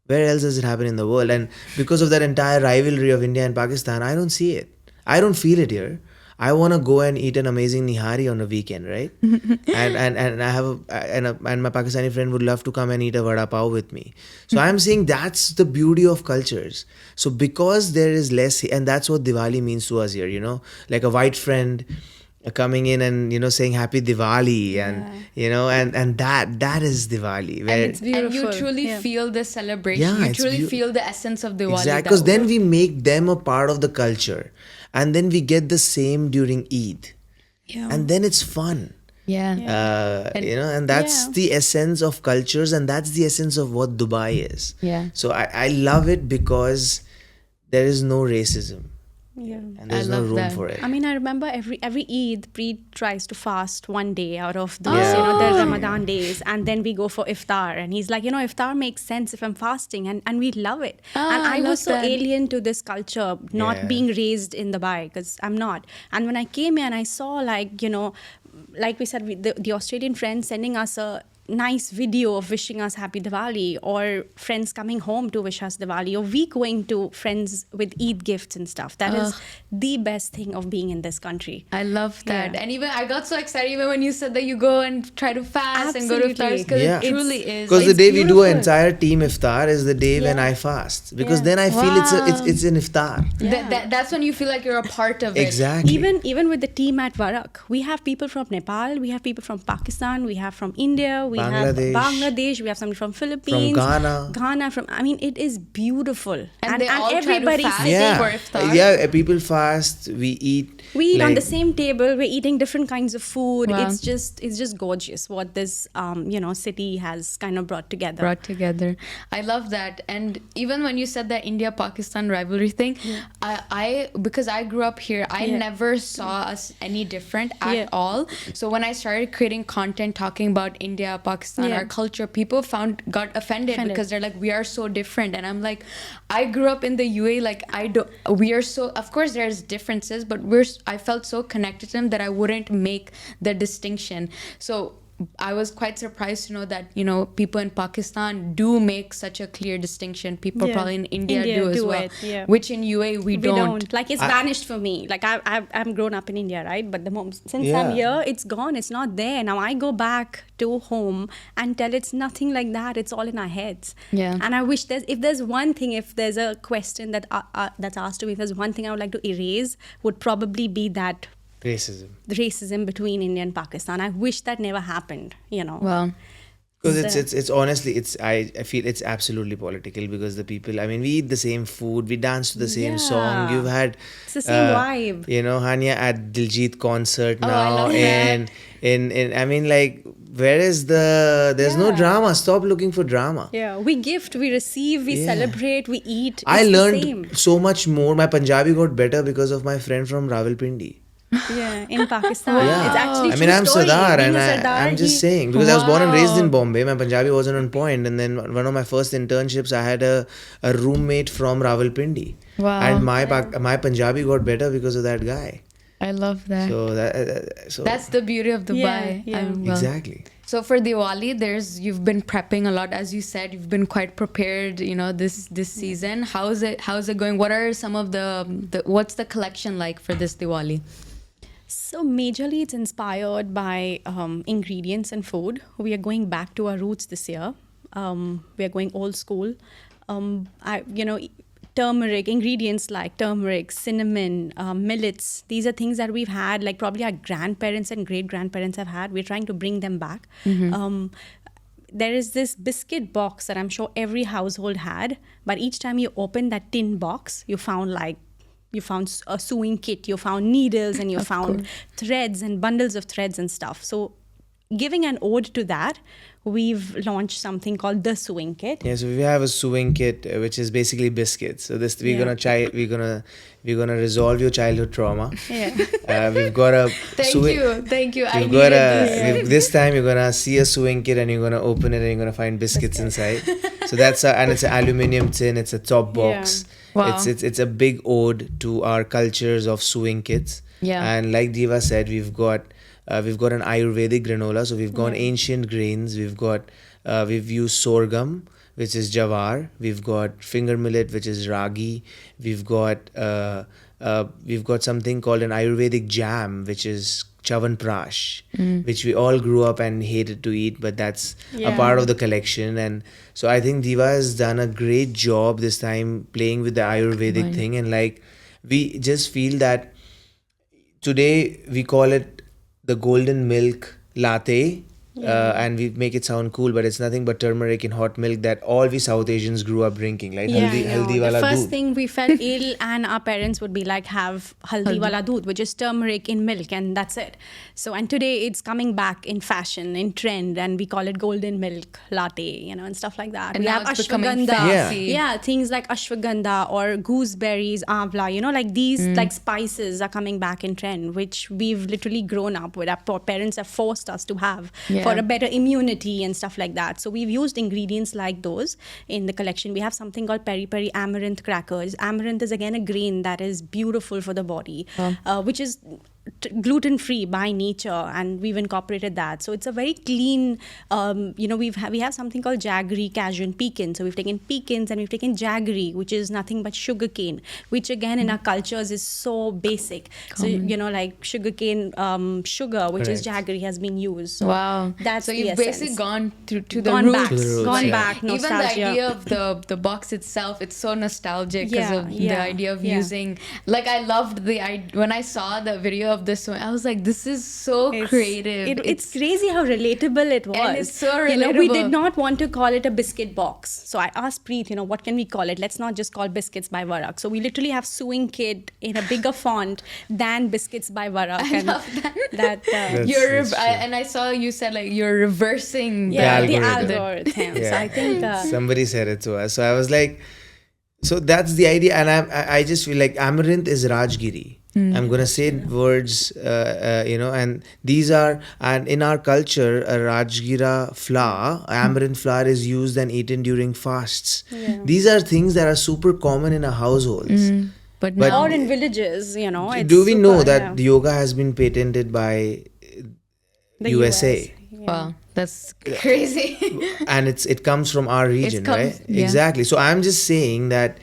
Where else does it happen in the world? And because of that entire rivalry of India and Pakistan, I don't see it. I don't feel it here. I want to go and eat an amazing nihari on a weekend, right? and I have and my Pakistani friend would love to come and eat a vada pav with me. So I'm saying that's the beauty of cultures. So because there is less, and that's what Diwali means to us here, you know, like a white friend coming in and, you know, saying happy Diwali and, you know, and that is Diwali. Where, it's beautiful. And you truly Yeah. feel the celebration. Yeah, you it's truly feel the essence of Diwali. exactly, that because then way. we make them a part of the culture. And then we get the same during Eid. Yeah. And then it's fun. Yeah. You know, and that's Yeah. the essence of cultures and that's the essence of what Dubai is. Yeah. So I love it because there is no racism Yeah. and there's I no love room that. for it. I mean, I remember every Preet tries to fast one day out of those, Yeah. you know, the Ramadan days, and then we go for iftar, and he's like, you know, iftar makes sense if I'm fasting, and we love it. And I I was love so that. alien to this culture, not Yeah. being raised in Dubai, because I'm not. And when I came here and I saw, like, you know, like we said, the Australian friend sending us a nice video of wishing us happy Diwali, or friends coming home to wish us Diwali, or we going to friends with Eid gifts and stuff. That is the best thing of being in this country. I love that. Yeah. And even I got so excited even when you said that you go and try to fast and go to Absolutely. iftars, because Yeah. it truly is. Because the It's day we do an beautiful. entire team iftar is the day when Yeah. I fast, because Yeah. then I feel Wow. it's an iftar. That's when you feel like you're a part of it. Exactly. Even with the team at Varak, we have people from Nepal, we have people from Pakistan, we have from India, we Bangladesh. have Bangladesh, we have somebody from Philippines, Ghana. I mean, it is beautiful, And they all try to everybody's fast. sitting. Yeah, for iftar? yeah. People fast. We eat. We eat on like- the same table. We're eating different kinds of food. Wow. It's just gorgeous what this city has kind of brought together. I love that. And even when you said that India Pakistan rivalry thing, I because I grew up here, I Yeah. never saw us any different at Yeah. all. So when I started creating content talking about India, Pakistan, Yeah. our culture, people got offended because they're like, we are so different. And I'm like, I grew up in the UAE, like we are so, of course there's differences, but I felt so connected to them that I wouldn't make the distinction. So I was quite surprised to know that, people in Pakistan do make such a clear distinction. People Yeah. probably in India do as well. it, yeah. Which in UAE we don't. Like, it's vanished for me. Like, I'm grown up in India, right? But since Yeah. I'm here, it's gone. It's not there. Now I go back to home and tell it's nothing like that. It's all in our heads. Yeah. And I wish if there's a question that's asked to me, if there's one thing I would like to erase, would probably be that racism. the racism between India and Pakistan. I wish that never happened, Well, Because it's honestly I feel it's absolutely political, because the people, I mean, we eat the same food, we dance to the same Yeah. song. You've had It's the same vibe. Hania at Diljit concert I now, love that. in I mean, like, where is there's no drama. Stop looking for drama. Yeah, we gift, we receive, we Yeah. celebrate, we eat. I It's the learned same. so much more. My Punjabi got better because of my friend from Rawalpindi. Yeah, in Pakistan. Yeah. It's actually I mean, true I'm story. Sardar, Being and a Sardar, I'm just he- saying, because I was born and raised in Wow. Bombay. My Punjabi wasn't on point, and then one of my first internships, I had a roommate from Rawalpindi. Wow. And my Punjabi got better because of that guy. I love that. So That's the beauty of Dubai. Yeah. exactly. So for Diwali, you've been prepping a lot, as you said. You've been quite prepared, this season. How's it going? What are some of what's the collection like for this Diwali? So majorly it's inspired by ingredients and food. We are going back to our roots this year. We are going old school. Turmeric, ingredients like turmeric, cinnamon, millets. These are things that we've had, like probably our grandparents and great-grandparents have had. We're trying to bring them back. There is this biscuit box that I'm sure every household had, but each time you open that tin box, you found a sewing kit, you found needles, and you found threads and bundles of threads and stuff. So giving an ode to that, we've launched something called the sewing kit. Yeah, so we have a sewing kit, which is basically biscuits. So this we're gonna resolve your childhood trauma. Yeah. We've got a Thank you. I You've needed got this. this time you're gonna see a sewing kit and you're gonna open it and you're gonna find biscuits inside. So and it's an aluminium tin. It's a top box. Wow. It's a big ode to our cultures of sewing kits. Yeah. And like Diva said, we've got an Ayurvedic granola. So we've gone ancient grains. We've used sorghum, which is jawar. We've got finger millet, which is ragi. We've got something called an Ayurvedic jam, which is chavanprash, which we all grew up and hated to eat, but that's a part of the collection. And so I think Diva has done a great job this time playing with the Ayurvedic thing. And like, we just feel that today we call it the golden milk latte. And we make it sound cool, but it's nothing but turmeric in hot milk that all we South Asians grew up drinking, like haldi The wala first doodh. thing we felt ill, and our parents would be like, have haldi wala doodh, which is turmeric in milk, and that's it. So, and today it's coming back in fashion, in trend, and we call it golden milk latte, and stuff like that. And we now have it's becoming ashwagandha. fancy. Yeah, things like ashwagandha or gooseberries, amla, like these like spices are coming back in trend, which we've literally grown up with. Our parents have forced us to have for a better immunity and stuff like that. So we've used ingredients like those in the collection. We have something called peri peri amaranth crackers. Amaranth is again a grain that is beautiful for the body, which is gluten free by nature, and we've incorporated that. So it's a very clean. We have something called jaggery, cashew, and pecan. So we've taken pecans and we've taken jaggery, which is nothing but sugarcane, which again in our cultures is so basic. Common. So like sugarcane sugar, which is Correct. jaggery, has been used. So Wow. that's so the you've essence. basically gone to the Gone roots. back, To the roots, gone yeah. back, Even the nostalgia. idea of the box itself, it's so nostalgic because Yeah, of the yeah, idea of yeah. using. Like I loved when I saw the video of this one, I was like, this is so creative. It's crazy how relatable it was. And it's so we relatable. did not want to call it a biscuit box. So I asked Preet, what can we call it? Let's not just call Biscuits by Varak. So we literally have Suing Kid in a bigger font than Biscuits by Varak. I love that. That's true. And I saw you said like you're reversing Yeah, the algorithm. algorithm. So I think somebody said it to us. So I was like, so that's the idea, and I just feel like Amaranth is Rajgiri. I'm gonna say words, and these are, and in our culture, a Rajgira flour, amaranth flour is used and eaten during fasts. Yeah. These are things that are super common in our households. But But- now or in villages, it's Do we know super, that yeah. yoga has been patented by The USA? US, yeah. wow, that's crazy. And it comes from our region, comes- right? yeah. Exactly. So I'm just saying that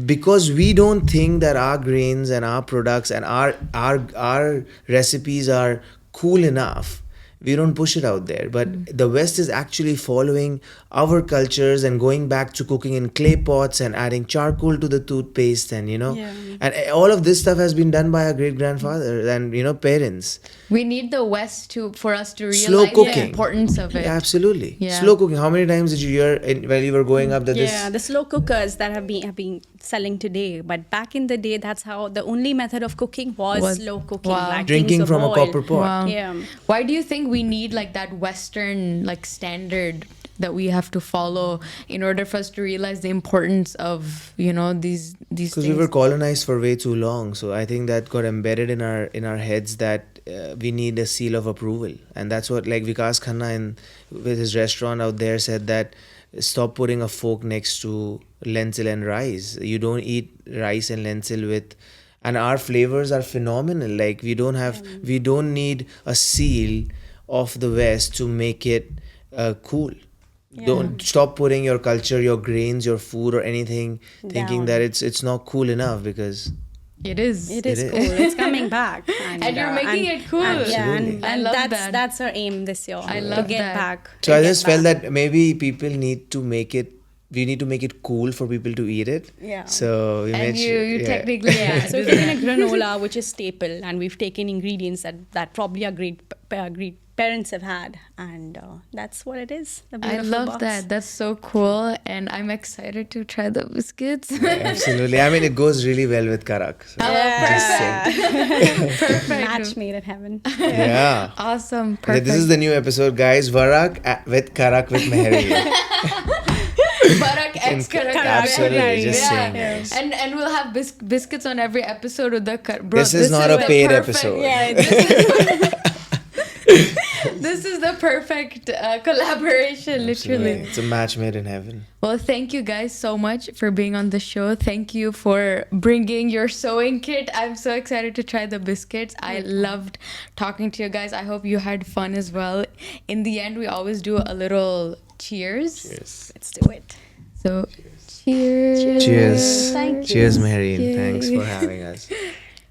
because we don't think that our grains and our products and our recipes are cool enough, we don't push it out there. But the West is actually following our cultures and going back to cooking in clay pots and adding charcoal to the toothpaste, and Yeah. and all of this stuff has been done by our great grandfather and parents. We need the West for us to realize Slow the cooking. importance of it. Yeah, absolutely. Yeah. Slow cooking. How many times did you hear while you were growing up that Yeah, the slow cookers that have been selling today, but back in the day, that's how the only method of cooking was slow cooking, Wow. like drinking kings of from a oil. copper pot? Wow. Yeah. Why do you think we need like that Western like standard that we have to follow in order for us to realize the importance of these Because things? we were colonized for way too long, so I think that got embedded in our heads that we need a seal of approval, and that's what like Vikas Khanna with his restaurant out there said that stop putting a fork next to lentil and rice. You don't eat rice and lentil with, and our flavors are phenomenal. Like we don't need a seal of the West to make it cool. Don't stop putting your culture, your grains, your food, or anything, thinking Down. that it's not cool enough, because It is. It is is. cool. It's coming back, And you're making it cool. Absolutely. I love that's that. that's our aim this year. I to love get that. back. So to I get just felt back. that maybe people need to make it. We need to make it cool for people to eat it. Yeah. So we And made you sure- yeah. technically Yeah, so do we've taken a that. granola, which is staple, and we've taken ingredients that probably our great parents have had, and that's what it is. The I beautiful love box. that. That's so cool, and I'm excited to try the biscuits. Absolutely. I mean, it goes really well with Karak. So. Perfect. Match made in heaven. Yeah. Awesome. Okay, Perfect. this is the new episode, guys. Varak with Karak with Mahreen. Barak X Karak. Absolutely, just Yeah. saying, guys. And we'll have biscuits on every episode with the bro, This is not a the paid perfect- episode. This is the perfect collaboration, literally. It's a match made in heaven. Well, thank you guys so much for being on the show. Thank you for bringing your sewing kit. I'm so excited to try the biscuits. I loved talking to you guys. I hope you had fun as well. In the end, we always do a little cheers. Yes. Let's do it. So, cheers. Cheers. Thank you. Cheers, Mahreen. Thanks for having us.